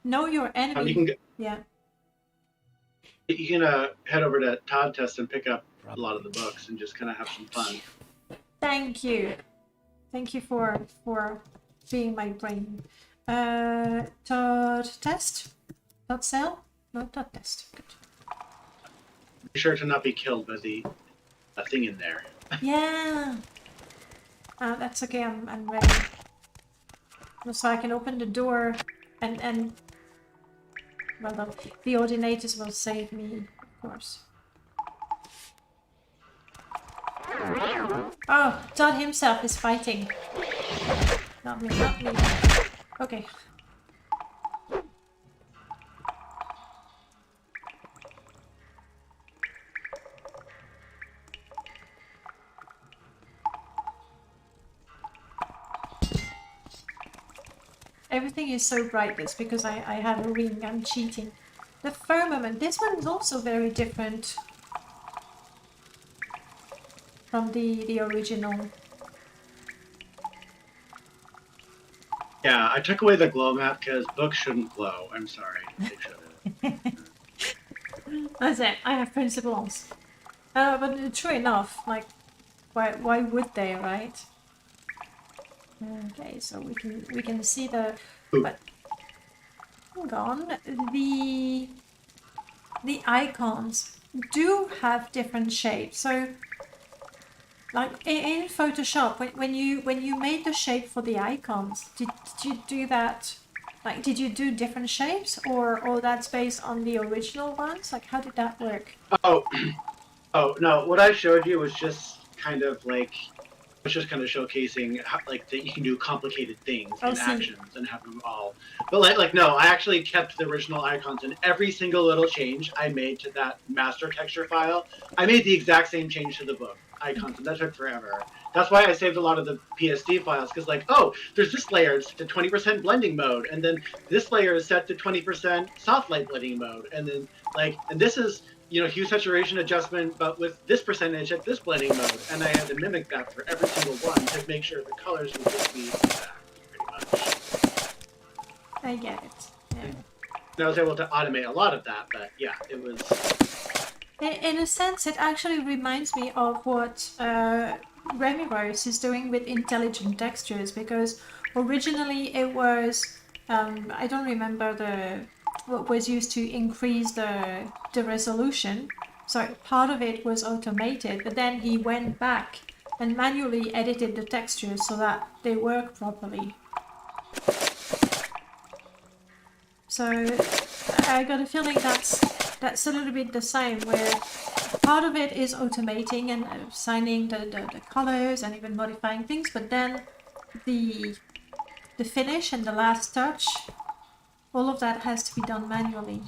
Know your enemy. Yeah. You can head over to Todd Test and pick up a lot of the books and just kind of have some fun. Thank you. Thank you for being my brain. Todd Test? Todd Sell? No, Todd Test. Good. Be sure to not be killed by the thing in there. Yeah. That's okay. I'm ready. So I can open the door and well, the ordinators will save me, of course. Oh, Todd himself is fighting. Not me, not me. Okay. Everything is so bright. That's because I have a ring. I'm cheating. The firmament. This one is also very different from the original. Yeah, I took away the glow map because books shouldn't glow. I'm sorry. They shouldn't. That's it. I have principles. But true enough, like, why would they, right? Okay, so we can see the. But hang on, the icons do have different shapes. So, like in Photoshop, when you made the shape for the icons, did you do that? Like, did you do different shapes, or that's based on the original ones? Like, how did that work? Oh no! What I showed you was just kind of like. It's just kind of showcasing how, like, that you can do complicated things and actions and have them all. But like no, I actually kept the original icons, and every single little change I made to that master texture file, I made the exact same change to the book. icons, and that took forever. That's why I saved a lot of the PSD files, because like, oh, there's this layer, it's to 20% blending mode, and then this layer is set to 20% soft light blending mode, and then like, and this is, you know, hue saturation adjustment, but with this percentage at this blending mode, and I had to mimic that for every single one to make sure the colors would just be exact, pretty much. I get it. Yeah. And I was able to automate a lot of that, but yeah, it was... In a sense, it actually reminds me of what Remiros is doing with intelligent textures, because originally it was, I don't remember what was used to increase the resolution. So part of it was automated, but then he went back and manually edited the textures so that they work properly. So I got a feeling that's a little bit the same, where part of it is automating and assigning the colors and even modifying things, but then the finish and the last touch, all of that has to be done manually.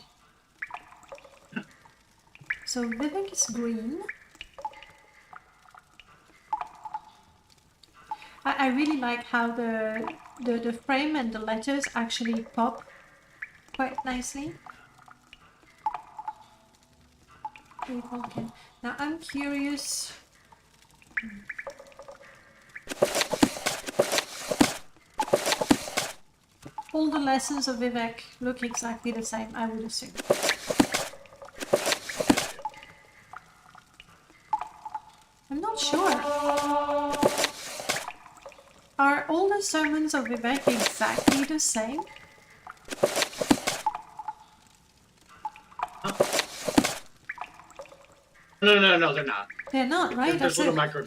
So Vivek is green. I really like how the frame and the letters actually pop quite nicely. Okay. Now I'm curious. All the lessons of Vivek look exactly the same, I would assume. I'm not sure. Are all the sermons of Vivek exactly the same? No, they're not. They're not, right? There's little micro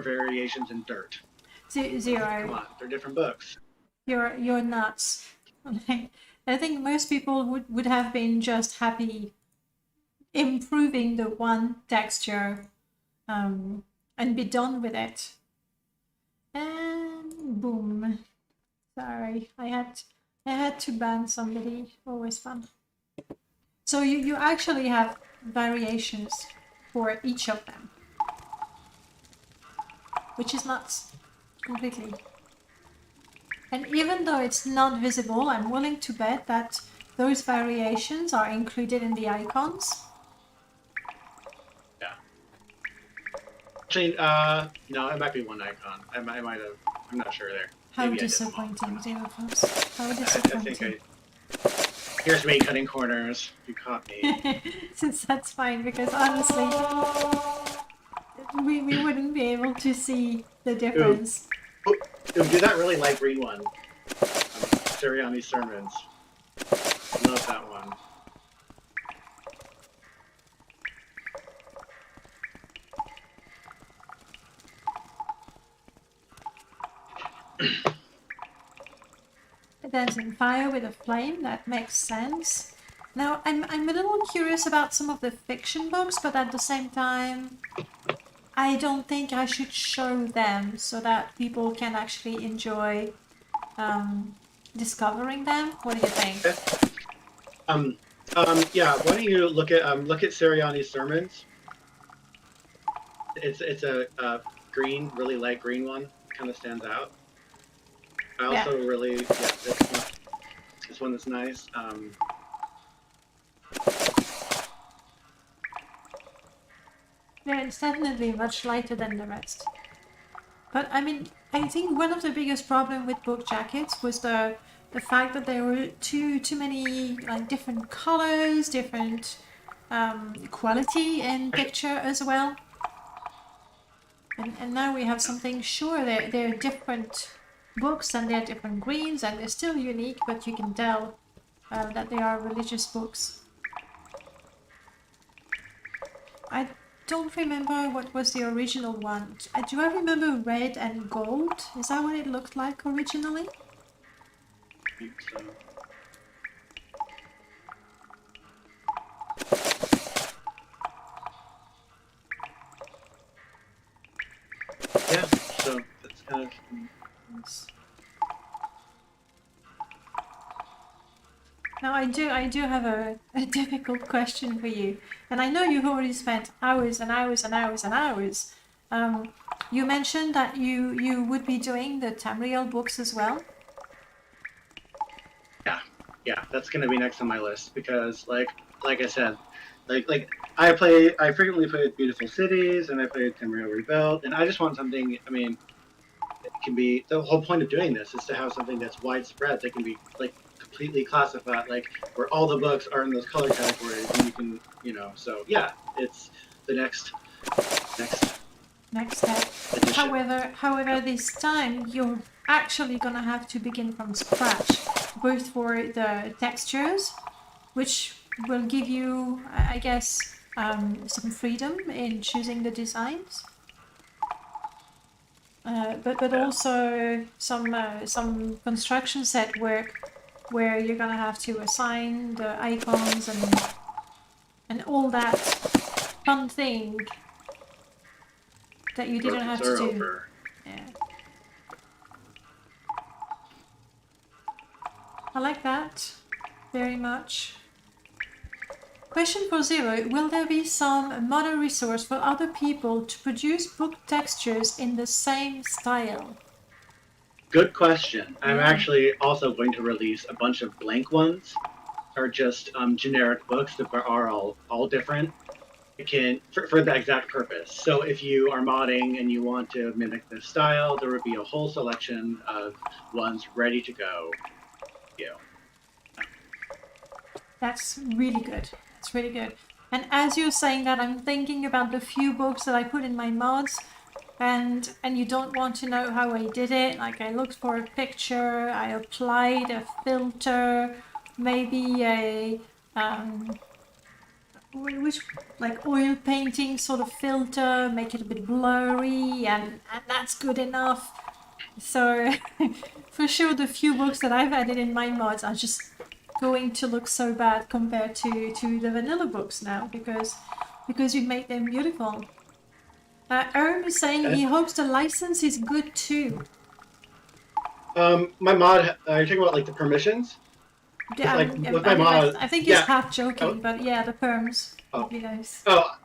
variations in dirt. Xero. Come on, they're different books. You're nuts. I think most people would have been just happy improving the one texture and be done with it. And boom. Sorry, I had to ban somebody. Always fun. So you actually have variations for each of them, which is nuts completely. And even though it's not visible, I'm willing to bet that those variations are included in the icons. Yeah. Actually, no, it might be one icon. I might have. I'm not sure there. How Maybe disappointing, XeroFoxx. How disappointing. Here's me cutting corners. You caught me. Since that's fine, because honestly, we wouldn't be able to see the difference. Ooh, do that really light green one. Sirianni's sermons. Love that one. Dancing fire with a flame, that makes sense. Now, I'm a little curious about some of the fiction books, but at the same time, I don't think I should show them so that people can actually enjoy discovering them. What do you think? Yeah. Why don't you look at Sirianni's sermons? It's a green, really light green one. Kind of stands out. I also really this one is nice. Yeah, it's definitely much lighter than the rest. But I mean, I think one of the biggest problems with book jackets was the fact that there were too many like different colors, different quality in picture as well. And now we have something. Sure, they're different books and they're different greens and they're still unique, but you can tell that they are religious books. I don't remember what was the original one. Do I remember red and gold? Is that what it looked like originally? I think so. Yeah, so that's kind of... Now I do have a difficult question for you, and I know you've already spent hours and hours and hours and hours. You mentioned that you would be doing the Tamriel books as well. Yeah, that's gonna be next on my list because, like I said, I frequently play with Beautiful Cities and I play with Tamriel Rebuilt, and I just want something. I mean, it can be the whole point of doing this is to have something that's widespread that can be like completely classified, like where all the books are in those color categories, and you can, So yeah, it's the next step. edition. However, this time you're actually gonna have to begin from scratch, both for the textures, which will give you, I guess, some freedom in choosing the designs. But also some construction set work where you're gonna have to assign the icons and all that fun thing that you didn't have to do. Over. Yeah. I like that very much. Question for Xero: will there be some model resource for other people to produce book textures in the same style? Good question. I'm actually also going to release a bunch of blank ones, or just generic books that are all different. It can for the exact purpose. So if you are modding and you want to mimic this style, there would be a whole selection of ones ready to go. That's really good. That's really good. And as you're saying that, I'm thinking about the few books that I put in my mods, and you don't want to know how I did it. Like, I looked for a picture, I applied a filter, maybe a which like oil painting sort of filter, make it a bit blurry, and that's good enough. So for sure the few books that I've added in my mods are just going to look so bad compared to the vanilla books now, because you made them beautiful. Erm is saying he hopes the license is good too. My mod, are you talking about like the permissions? Yeah, with my mod, I think he's half joking, but yeah, the perms would be nice. Oh,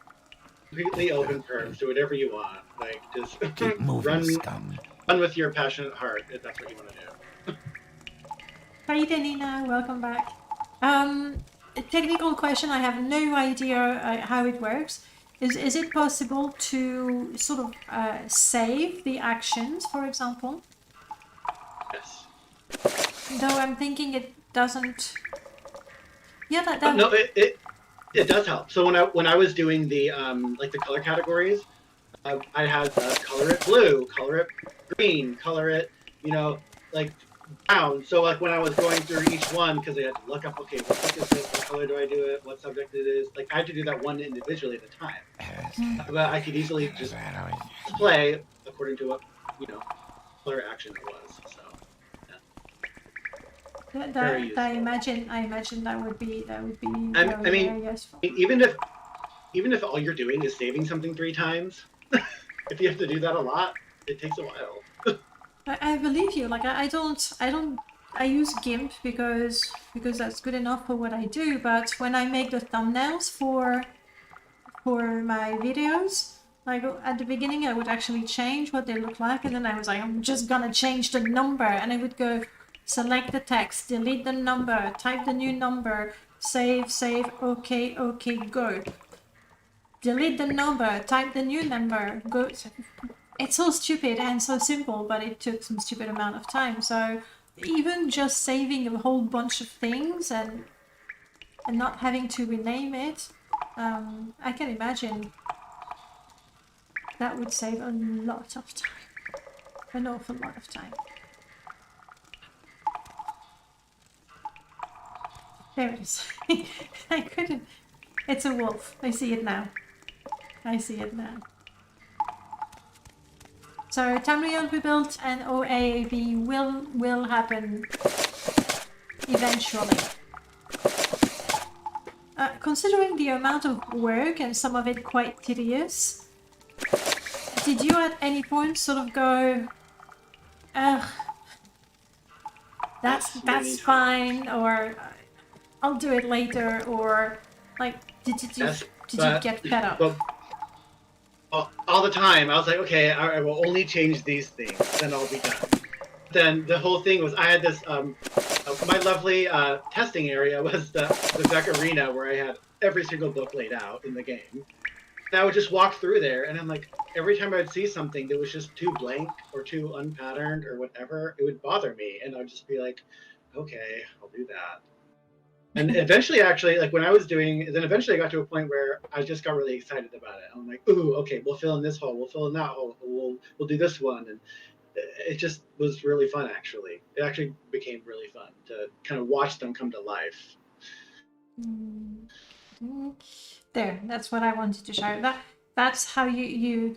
completely open perms. Do whatever you want. Like, just Keep moving, scum. run with your passionate heart if that's what you want to do. Hi, Danina, welcome back. A technical question. I have no idea how it works. Is it possible to sort of save the actions, for example? Yes. Though I'm thinking it doesn't. Yeah, that. No, it does help. So when I was doing the like the color categories, I had color it blue, color it green, color it like brown. So like when I was going through each one, because I had to look up, okay, what book is this? What color do I do it? What subject it is? Like I had to do that one individually at a time. But I could easily just play according to what color action it was. So. I imagine that would be very useful. Even if all you're doing is saving something 3 times, if you have to do that a lot, it takes a while. I believe you. Like I use GIMP because that's good enough for what I do. But when I make the thumbnails for my videos, like at the beginning I would actually change what they look like, and then I was like, I'm just gonna change the number, and I would go select the text, delete the number, type the new number, save, okay, go. Delete the number, type the new number, go. It's so stupid and so simple, but it took some stupid amount of time. So even just saving a whole bunch of things and not having to rename it, I can imagine that would save a lot of time. An awful lot of time. There it is. I couldn't. It's a wolf. I see it now. So Tamriel Rebuilt and OAAB will happen eventually. Considering the amount of work and some of it quite tedious, did you at any point sort of go, ugh, that's fine, or I'll do it later, or like, did you Yes, did you get fed up? But all the time, I was like, okay, I will only change these things, then I'll be done. Then the whole thing was, I had this, my lovely testing area was the Vec Arena, where I had every single book laid out in the game. And I would just walk through there, and I'm like, every time I'd see something that was just too blank or too unpatterned or whatever, it would bother me, and I'd just be like, okay, I'll do that. And eventually, actually, like when I was doing, then eventually I got to a point where I just got really excited about it. I'm like, ooh, okay, we'll fill in this hole, we'll fill in that hole, we'll do this one, and it just was really fun. Actually, it actually became really fun to kind of watch them come to life. There, that's what I wanted to show. That's how you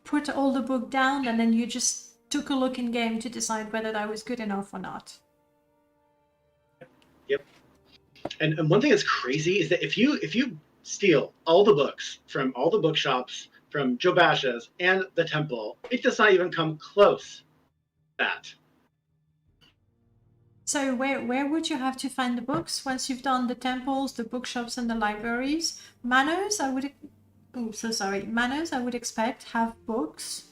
put all the book down, and then you just took a look in game to decide whether that was good enough or not. Yep. And one thing that's crazy is that if you steal all the books from all the bookshops, from Joe Basha's and the temple, it does not even come close to that. So where would you have to find the books once you've done the temples, the bookshops, and the libraries? Manors, I would. Oh, so sorry. Manors, I would expect have books.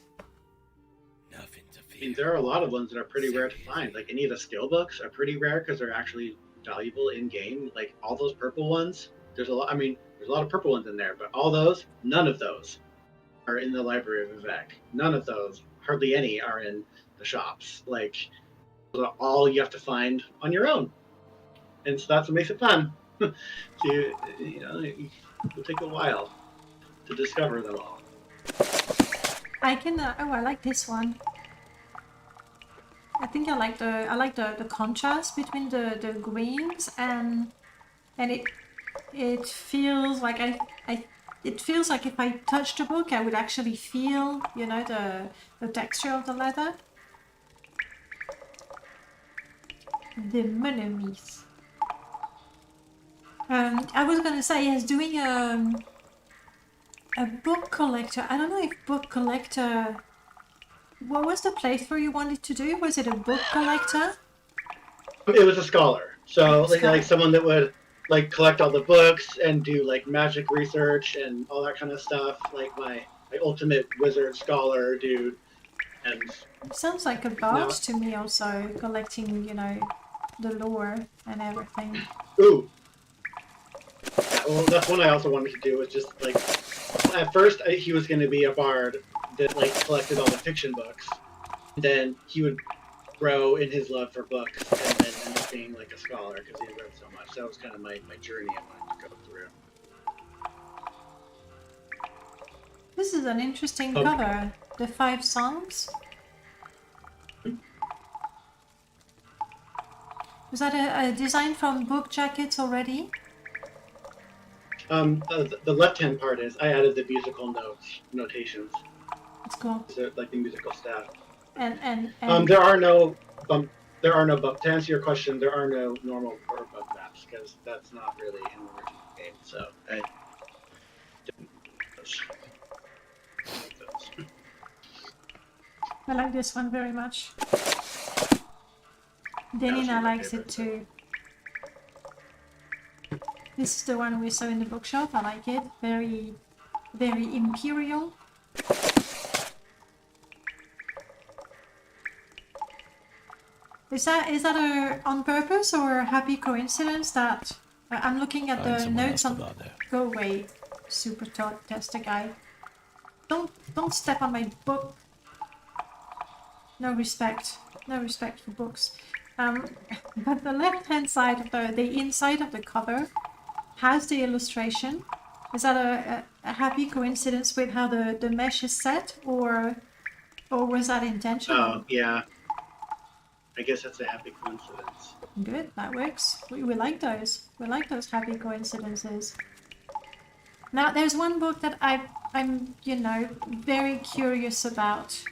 Nothing to I mean, fear. there are a lot of ones that are pretty rare to find. Like any of the skill books are pretty rare because they're actually valuable in game. Like all those purple ones, there's a lot. I mean, there's a lot of purple ones in there, but all those, none of those are in the library of Vivek. None of those, hardly any, are in the shops. Like those are all you have to find on your own, and so that's what makes it fun. It'll take a while to discover them all. I can. Oh, I like this one. I think I like the contrast between the greens and it feels like it feels like if I touched a book, I would actually feel, the texture of the leather. The monomies. I was gonna say, yes, doing a book collector. I don't know if book collector. What was the playthrough you wanted to do? Was it a book collector? It was a scholar, so Scholar. like someone that would like collect all the books and do like magic research and all that kind of stuff. Like my ultimate wizard scholar dude, and Sounds like a bard No. to me also, collecting, the lore and everything. ooh, yeah, well that's one I also wanted to do. Was just like at first he was going to be a bard that like collected all the fiction books, and then he would grow in his love for books and then end up being like a scholar because he had read so much. That was kind of my journey I wanted to go through. This is an interesting Okay. cover. The 5 songs. Was that a design from book jackets already? The left-hand part is I added the musical notations. It's cool. So, like the musical staff. And There are no bump. To answer your question, there are no normal or bump maps because that's not really in the original game. So I didn't make those. I like this one very much. That's Denina one of my likes it favorites. too. This is the one we saw in the bookshop. I like it. Very, very imperial. Is that on purpose or a happy coincidence that I'm looking at Find the someone notes else to on? bother. Go away, super tester guy. Don't step on my book. No respect. No respect for books. But the left-hand side of the inside of the cover has the illustration. Is that a happy coincidence with how the mesh is set, or was that intentional? Oh yeah, I guess that's a happy coincidence. Good, that works. We like those. We like those happy coincidences. Now, there's one book that I'm very curious about.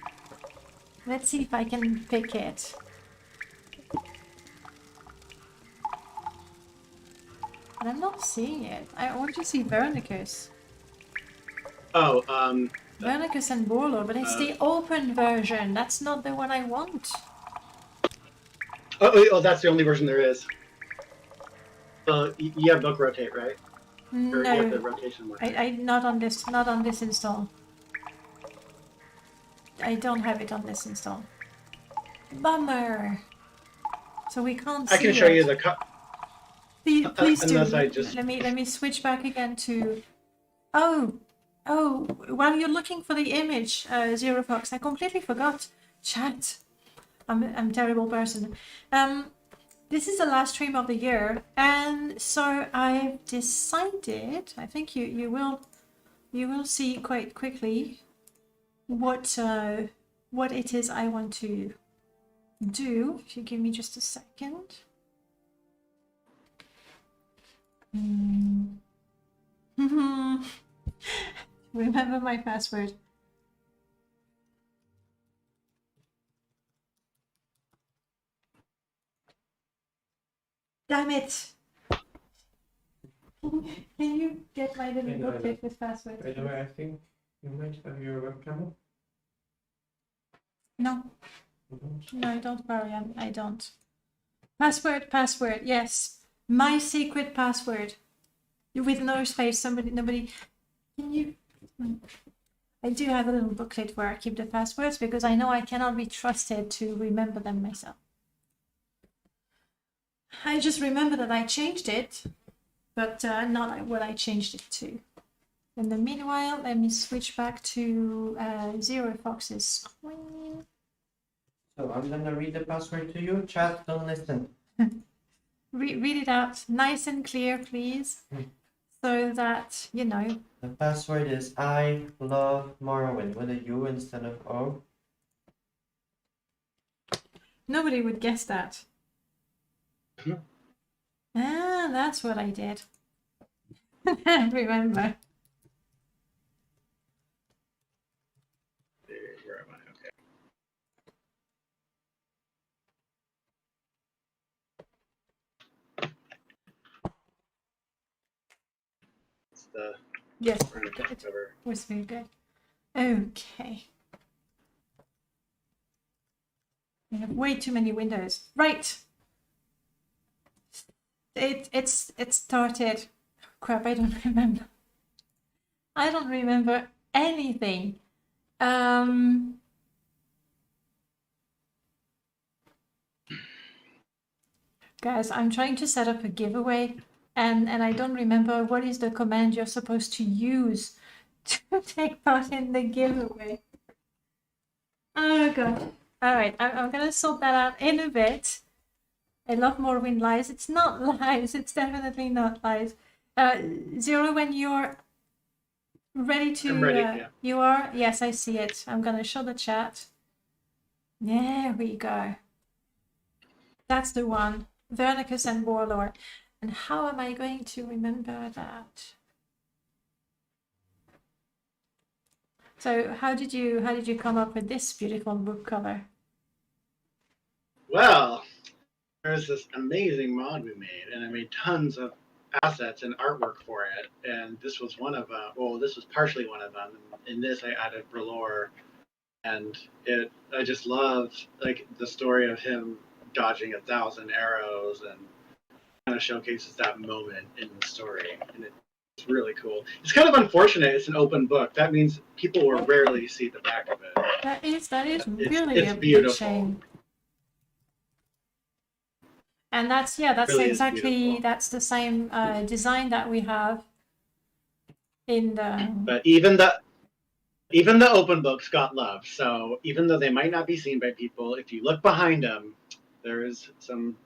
Let's see if I can pick it. But I'm not seeing it. I want to see Vernicus. Oh, Vernicus and Borlo, but it's the open version. That's not the one I want. oh, that's the only version there is. Well, you have book rotate, right? Or you have the No, rotation one. I not on this install. I don't have it on this install. Bummer. So we can't see I can show it. you the cut. Please do. Unless I just. Let me switch back again to. Oh, while you're looking for the image, XeroFoxx, I completely forgot. Chat. I'm a terrible person. This is the last stream of the year, and so I've decided. I think you will see quite quickly what it is I want to do. If you give me just a second. Remember my password. Damn it! Can you get my little booklet with password? By the way, I think you might have your webcam on. No. No, don't worry, I don't. Password, yes. My secret password. With no space, nobody. Can you? I do have a little booklet where I keep the passwords because I know I cannot be trusted to remember them myself. I just remember that I changed it, but not what I changed it to. In the meanwhile, let me switch back to XeroFoxx's screen. So I'm gonna read the password to you. Chat, don't listen. Read it out nice and clear, please, so that you know. The password is I love Morrowind with a U instead of O. Nobody would guess that. Ah, that's what I did. Remember. Where am I? Okay. It's the. Yes, Good. good. Was very good. Okay. We have way too many windows. Right. It started. Crap, I don't remember. I don't remember anything. Guys, I'm trying to set up a giveaway and I don't remember what is the command you're supposed to use to take part in the giveaway. Oh god. Alright, I'm gonna sort that out in a bit. I love Morrowind lies. It's not lies, it's definitely not lies. Xero, when you're ready to... I'm ready, yeah. You are? Yes, I see it. I'm gonna show the chat. There we go. That's the one. Vernicus and Warlord. And how am I going to remember that? So how did you come up with this beautiful book cover? Well, there's this amazing mod we made, and I made tons of assets and artwork for it. And this was one of well, this was partially one of them. In this, I added Brelor, and I just love like the story of him dodging 1,000 arrows, and kind of showcases that moment in the story, and it's really cool. It's kind of unfortunate it's an open book. That means people will rarely see the back of it. That is really it's a big beautiful. shame. And that's Really exactly that's the same design that we have in the. But even the open books got love. So even though they might not be seen by people, if you look behind them, there is some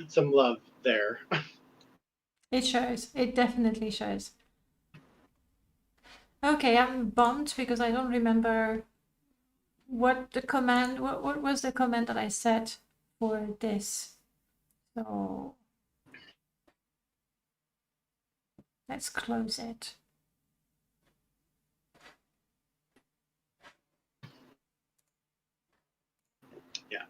some love there. It shows. It definitely shows. Okay, I'm bummed because I don't remember what the command. What was the command that I set for this? So let's close it. Yeah.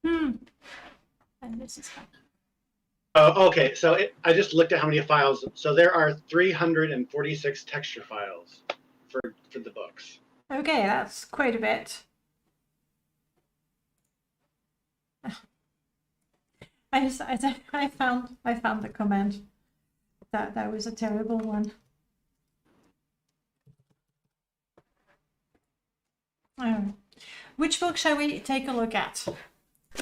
And this is fine. Oh, okay. So I just looked at how many files. So there are 346 texture files for the books. Okay, that's quite a bit. I found the comment. That was a terrible one. Alright. Which book shall we take a look at?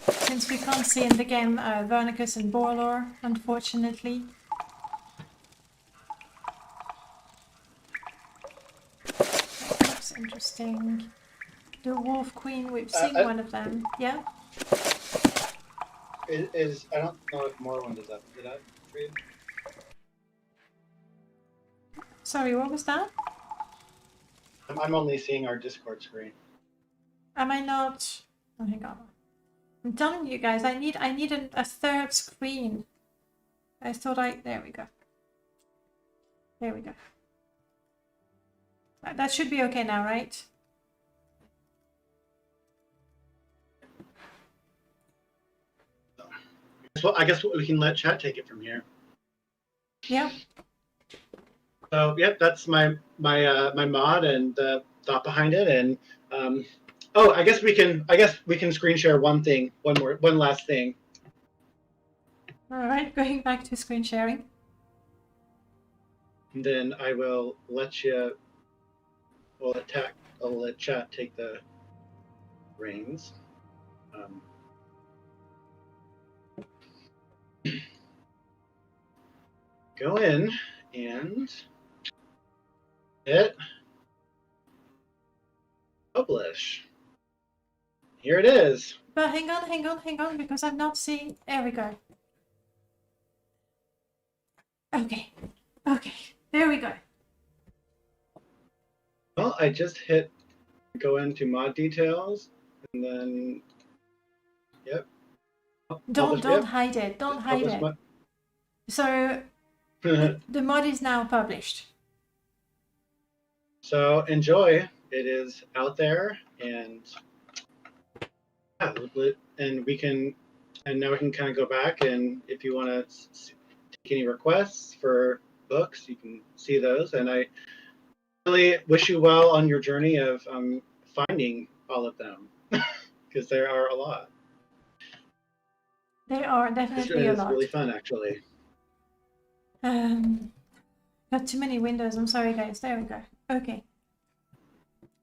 Since we can't see in the game Vernicus and Borlor, unfortunately. That looks interesting. The Wolf Queen, we've seen one of them. Yeah? Is I don't know if Morrowind is up. Is it up for you? Sorry, what was that? I'm only seeing our Discord screen. Am I not? Oh, hang on. I'm telling you guys, I need a third screen. I thought there we go. There we go. That should be okay now, right? So I guess we can let chat take it from here. Yeah. So yep, that's my mod and the thought behind it. And oh, I guess we can screen share one last thing. All right, going back to screen sharing. And then I will let you. I'll let chat take the reins. Go in and hit publish. Here it is. But hang on, because I'm not seeing. There we go. Okay, there we go. Well, I just hit go into mod details and then, yep. Don't hide it. Don't hide it. So the mod is now published. So enjoy. It is out there, and yeah, and now we can kind of go back, and if you want to take any requests for books, you can see those. And I really wish you well on your journey of finding all of them, because there are a lot. There are definitely a lot. It's really fun, actually. Got too many windows. I'm sorry, guys. There we go. Okay.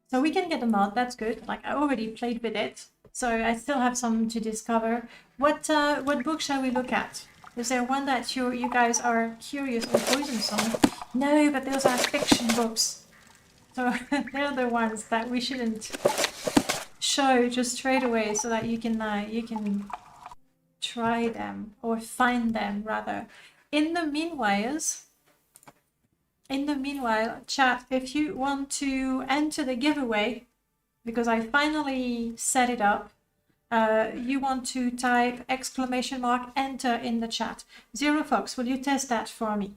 So we can get a mod. That's good. Like I already played with it, so I still have some to discover. What book shall we look at? Is there one that you guys are curious or poison song? No, but those are fiction books. So they're the ones that we shouldn't show just straight away, so that you can try them or find them rather. In the meanwhile, chat, if you want to enter the giveaway, because I finally set it up, you want to type !enter in the chat. XeroFoxx, will you test that for me?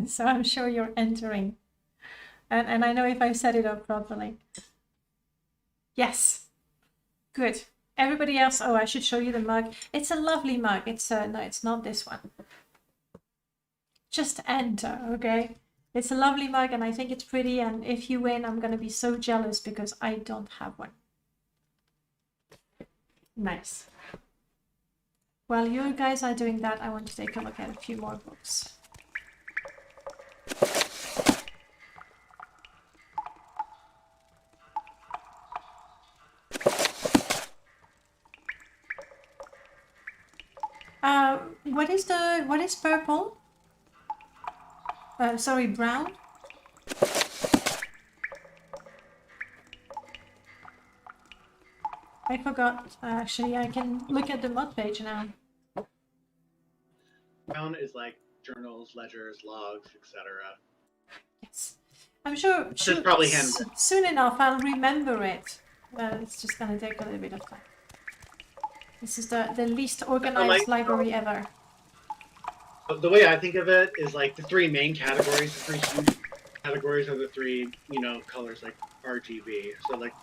So I'm sure you're entering. And I know if I set it up properly. Yes. Good. Everybody else, oh, I should show you the mug. It's a lovely mug. It's no, it's not this one. Just enter, okay? It's a lovely mug and I think it's pretty, and if you win, I'm gonna be so jealous because I don't have one. Nice. While you guys are doing that, I want to take a look at a few more books. What is purple? Sorry, brown. I forgot. Actually, I can look at the mod page now. Brown is like journals, ledgers, logs, etc. Yes, I'm sure. It's probably handwritten. Soon enough, I'll remember it. It's just gonna take a little bit of time. This is the least organized library ever. The way I think of it is like the three main categories. The three huge categories are the three, colors like RGB. So like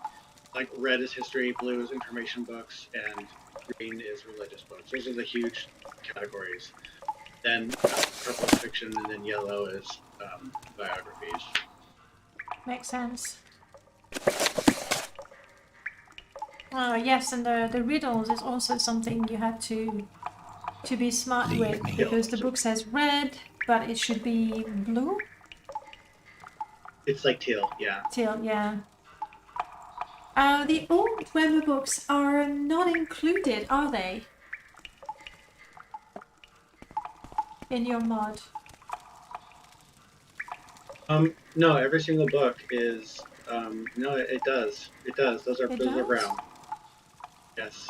red is history, blue is information books, and green is religious books. Those are the huge categories. Then purple is fiction, and then yellow is biographies. Makes sense. Yes, and the riddles is also something you have to be smart Leave with, me. because the book says red, but it should be blue. It's like teal, yeah. Teal, yeah. The old Weber books are not included, are they? In your mod? No, every single book is. No, it does. It does. Those are It those are does? brown. Yes.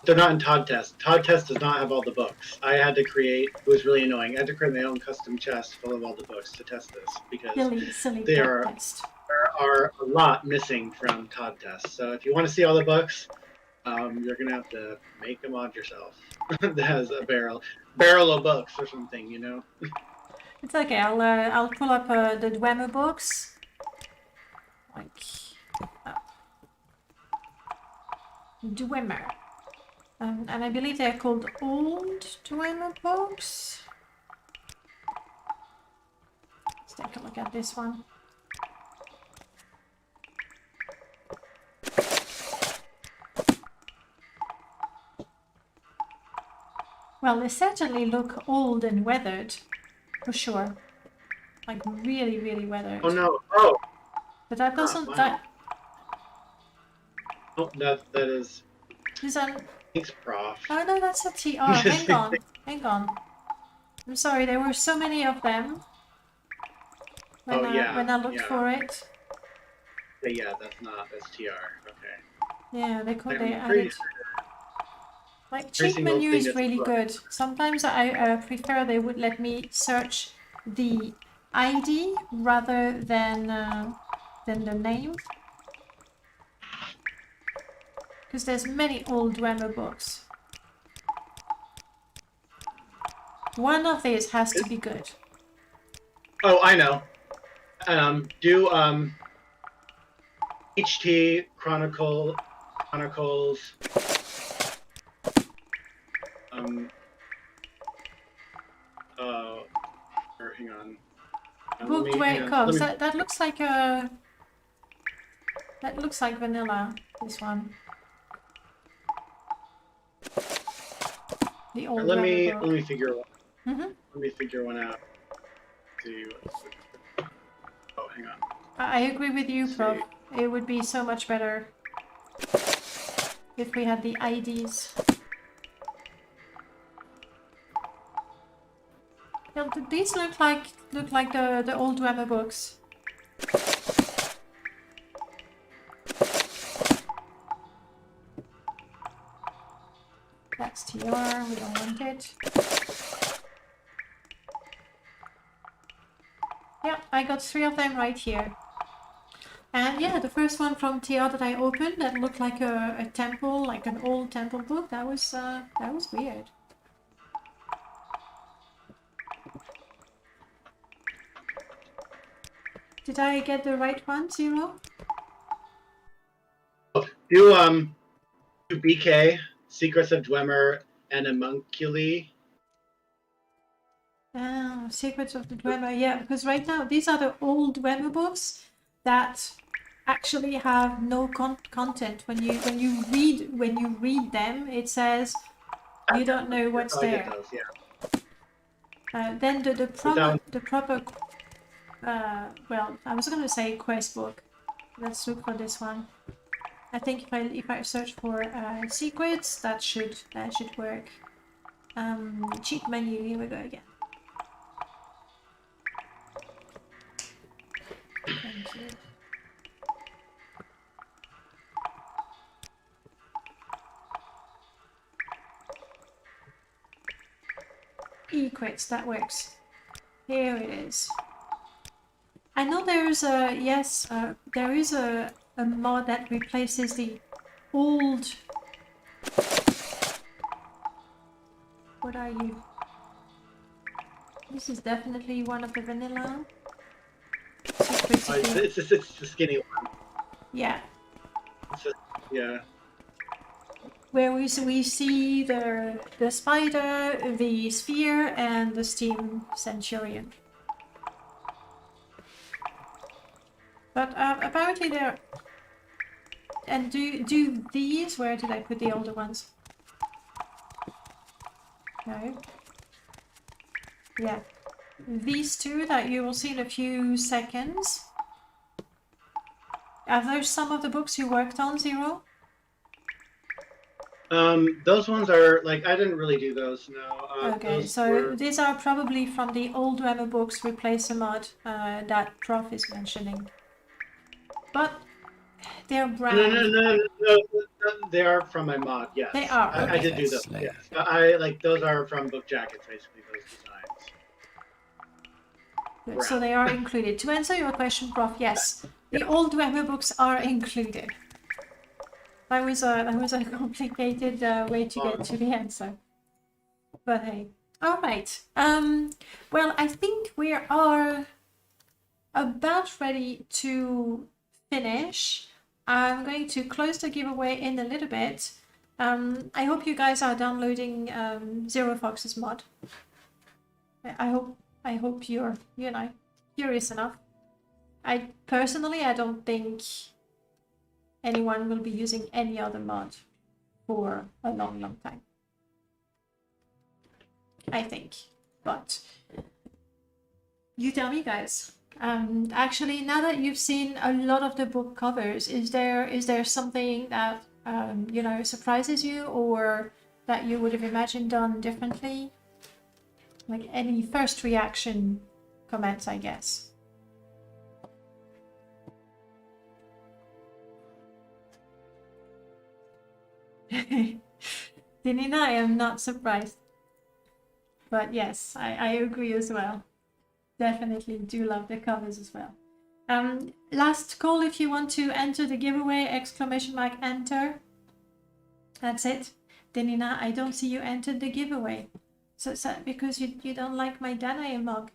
They're not in Todd Test. Todd Test does not have all the books. I had to create. It was really annoying. I had to create my own custom chest full of all the books to test this because Silly there test. are a lot missing from Todd Test. So if you want to see all the books, you're gonna have to make a mod yourself that has a barrel of books or something. You know. It's okay. I'll pull up the Dwemer books. Like Dwemer. And I believe they're called Old Dwemer books. Let's take a look at this one. Well, they certainly look old and weathered, for sure. Like really weathered. Oh no! Oh, But that doesn't. wow. Oh, that is. These are. Thanks, Prof. Oh no, that's a TR. Hang on. I'm sorry, there were so many of them. When I looked for it. Yeah, that's TR. Okay. Yeah, they I'm added. Like cheat menu is really good. Sometimes I prefer they would let me search the ID rather than the name, because there's many old Dwemer books. One of these has to be good. Oh, I know. Do HT Chronicles. Or hang on. Book Dwayne Cox. That looks like a. That looks like vanilla. This one. The old. Let me figure one. Mm-hmm. Let me figure one out. See. Oh, hang on. I agree with you, Prof. It would be so much better if we had the IDs. Well, these look like the old Weber books. That's TR, we don't want it. Yeah, I got 3 of them right here. And yeah, the first one from TR that I opened that looked like a temple, like an old temple book, that was weird. Did I get the right one, Xero? Do BK Secrets of Dwemer and Homunculi. Secrets of the Dwemer, yeah, because right now these are the old Dwemer books that actually have no content. When you read them, it says you don't know what's there. Those, yeah. Then the proper well, I was gonna say quest book. Let's look for this one. I think if I search for secrets, that should work. Cheat menu. Here we go again. Thank you. E-quits, that works. Here it is. I know there is a there is a mod that replaces the old. What are you? This is definitely one of the vanilla. It's the skinny one. Yeah. Yeah. Where we see the spider, the sphere, and the steam centurion. But apparently And do these, where did I put the older ones? No. Yeah. These two that you will see in a few seconds. Are those some of the books you worked on, Xero? Those ones are like I didn't really do those. No. Okay, so these are probably from the old Remo books Replace a Mod that Prof is mentioning. But they're brown. No. They are from my mod. Yes, They are. I Okay. did do those. Slay. Yes, I like those are from book jackets, basically those designs. Good. So they are included. To answer your question, Prof, yes, the old Remo books are included. That was a complicated way to get to the answer. But hey, all right. Well, I think we are about ready to finish. I'm going to close the giveaway in a little bit. I hope you guys are downloading XeroFoxx's mod. I hope you're curious enough. I don't think anyone will be using any other mod for a long time. I think, but you tell me, guys. Actually, now that you've seen a lot of the book covers, is there something that surprises you, or that you would have imagined done differently? Like any first reaction comments, I guess. Dinina, I am not surprised. But yes, I agree as well. Definitely do love the covers as well. Last call if you want to enter the giveaway, !enter. That's it. Denina, I don't see you entered the giveaway. So because you don't like my Danae mug.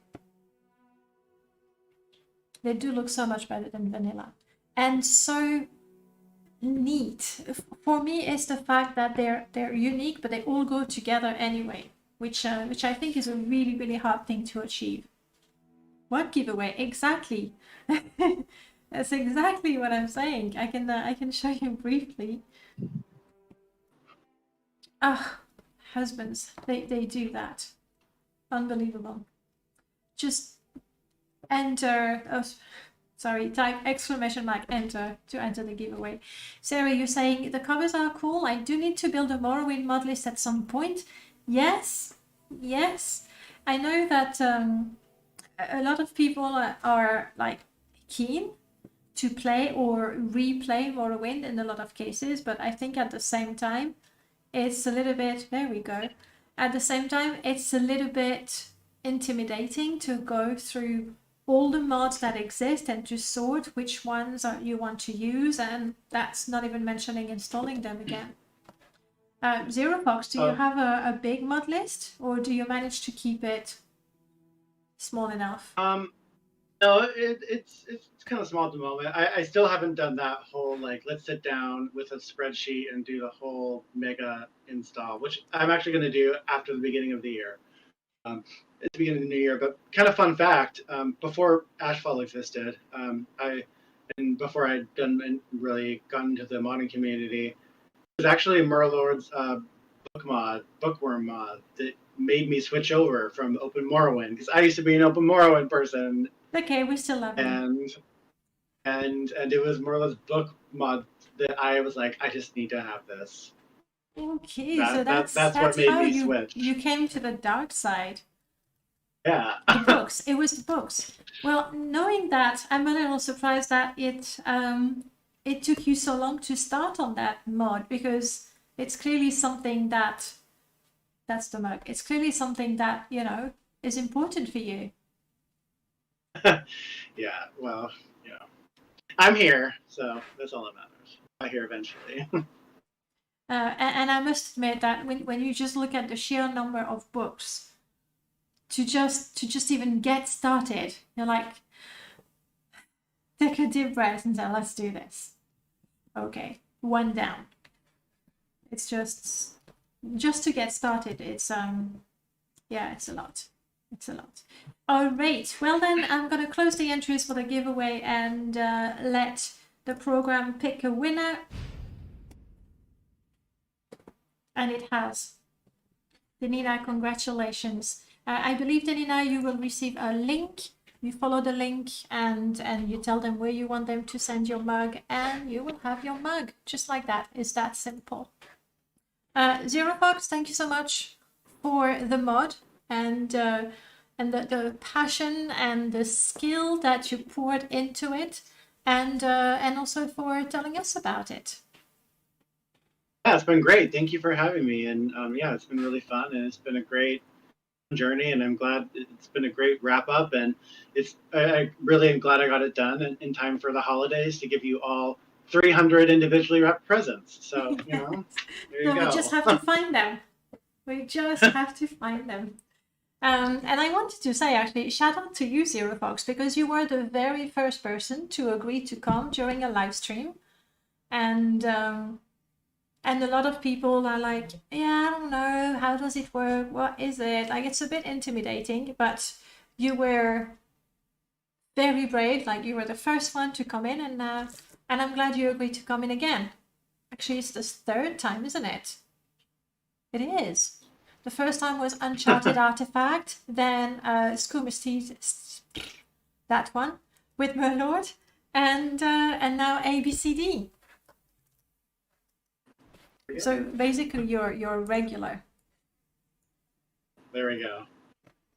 They do look so much better than vanilla. And so neat. For me, it's the fact that they're unique, but they all go together anyway, which I think is a really, really hard thing to achieve. What giveaway? Exactly. That's exactly what I'm saying. I can show you briefly. Ah, husbands, they do that. Unbelievable. Just enter. Oh, sorry. Type !enter to enter the giveaway. Sarah, you're saying the covers are cool. I do need to build a Morrowind mod list at some point. Yes. I know that a lot of people are like keen to play or replay Morrowind in a lot of cases, but I think at the same time it's a little bit, there we go, at the same time it's a little bit intimidating to go through all the mods that exist and to sort which ones you want to use, and that's not even mentioning installing them again. XeroFoxx, do you have a big mod list, or do you manage to keep it small enough? No, it's kind of small at the moment. I still haven't done that whole like let's sit down with a spreadsheet and do the whole mega install, which I'm actually going to do after the beginning of the year. At the beginning of the new year. But kind of fun fact: before Ashfall existed, and before I'd really gotten into the modding community, it was actually Murlord's bookworm mod that made me switch over from Open Morrowind, because I used to be an Open Morrowind person. Okay, we still love you. And it was Merlin's book mod that I was like, I just need to have this. Okay, so that's what made me switch. You came to the dark side. Yeah. The books. It was the books. Well, knowing that, I'm a little surprised that it took you so long to start on that mod, because it's clearly something that's the mug. It's clearly something that, is important for you. Yeah, well, I'm here, so that's all that matters. I'm here eventually. And I must admit that when you just look at the sheer number of books, to just even get started, you're like, take a deep breath and say, let's do this. Okay, one down. It's just to get started. It's it's a lot. It's a lot. All right. Well then, I'm gonna close the entries for the giveaway and let the program pick a winner. And it has. Denina, congratulations. I believe, Denina, you will receive a link. You follow the link and you tell them where you want them to send your mug, and you will have your mug. Just like that. It's that simple. XeroFoxx, thank you so much for the mod and the passion and the skill that you poured into it, and also for telling us about it. Yeah, it's been great. Thank you for having me. And yeah, it's been really fun, and it's been a great journey, and I'm glad it's been a great wrap up. And I really am glad I got it done in time for the holidays to give you all 300 individually wrapped presents. So, you know, there you go. We just have to find them. We just have to find them. And I wanted to say, actually, shout out to you, XeroFoxx, because you were the very first person to agree to come during a live stream. And a lot of people are like, yeah, I don't know, how does it work? What is it? Like, it's a bit intimidating, but you were very brave. Like, you were the first one to come in, and I'm glad you agreed to come in again. Actually, it's the third time, isn't it? It is. The first time was Uncharted Artifact, then Skoomesteed, that one, with Merlord, and now ABCD. So basically, you're regular. There we go.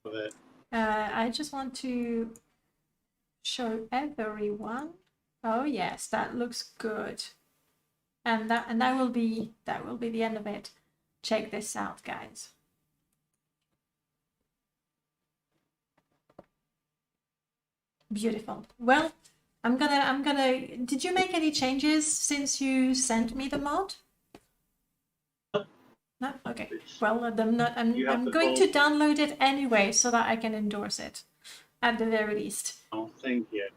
Love it. I just want to show everyone. Oh yes, that looks good. And that will be the end of it. Check this out, guys. Beautiful. Well, I'm gonna. Did you make any changes since you sent me the mod? No? Okay. Well, I'm going to download it anyway so that I can endorse it, at the very least. Oh, thank you.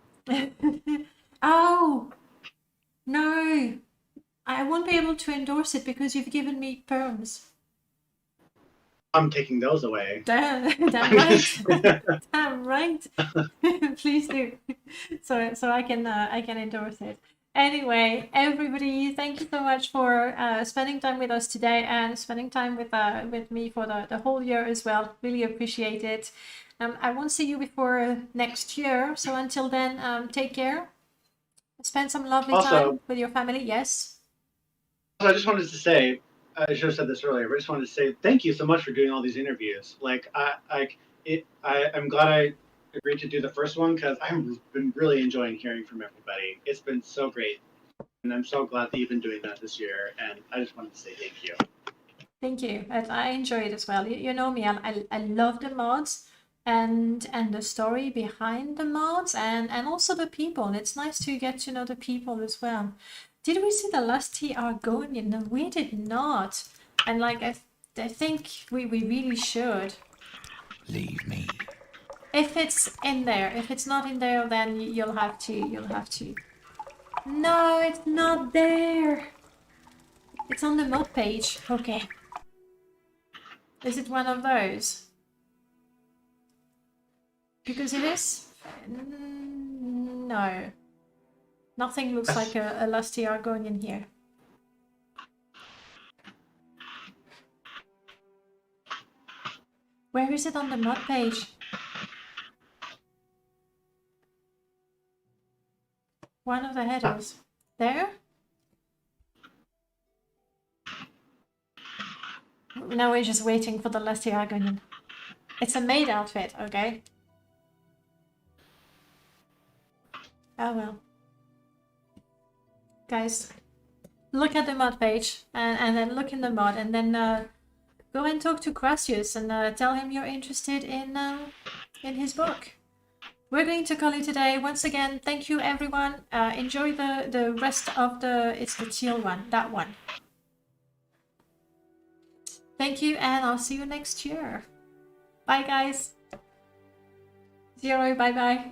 Oh, no. I won't be able to endorse it because you've given me perms. I'm taking those away. Damn right. Damn right. Please do. So I can endorse it. Anyway, everybody, thank you so much for spending time with us today and spending time with me for the whole year as well. Really appreciate it. I won't see you before next year. So until then, take care. Spend some lovely time with your family. Yes. I just wanted to say, I should have said this earlier, but I just wanted to say thank you so much for doing all these interviews. Like, I'm glad I agreed to do the first one because I've been really enjoying hearing from everybody. It's been so great, and I'm so glad that you've been doing that this year. And I just wanted to say thank you. Thank you. I enjoy it as well. You know me. I love the mods and the story behind the mods and also the people. And it's nice to get to know the people as well. Did we see the lusty Argonian? No, we did not. And like I think we really should. Leave me. If it's in there. If it's not in there, then you'll have to. No, it's not there. It's on the mod page. Okay. Is it one of those? Because it is? No. Nothing looks like a lusty Argonian here. Where is it on the mod page? One of the headers. There? Now we're just waiting for the lusty Argonian. It's a maid outfit, okay? Oh well. Guys, look at the mod page and then look in the mod and then go and talk to Gracius and tell him you're interested in his book. We're going to call it today. Once again, thank you everyone. Enjoy the rest of it's the teal one, that one. Thank you and I'll see you next year. Bye guys. Xero, bye bye.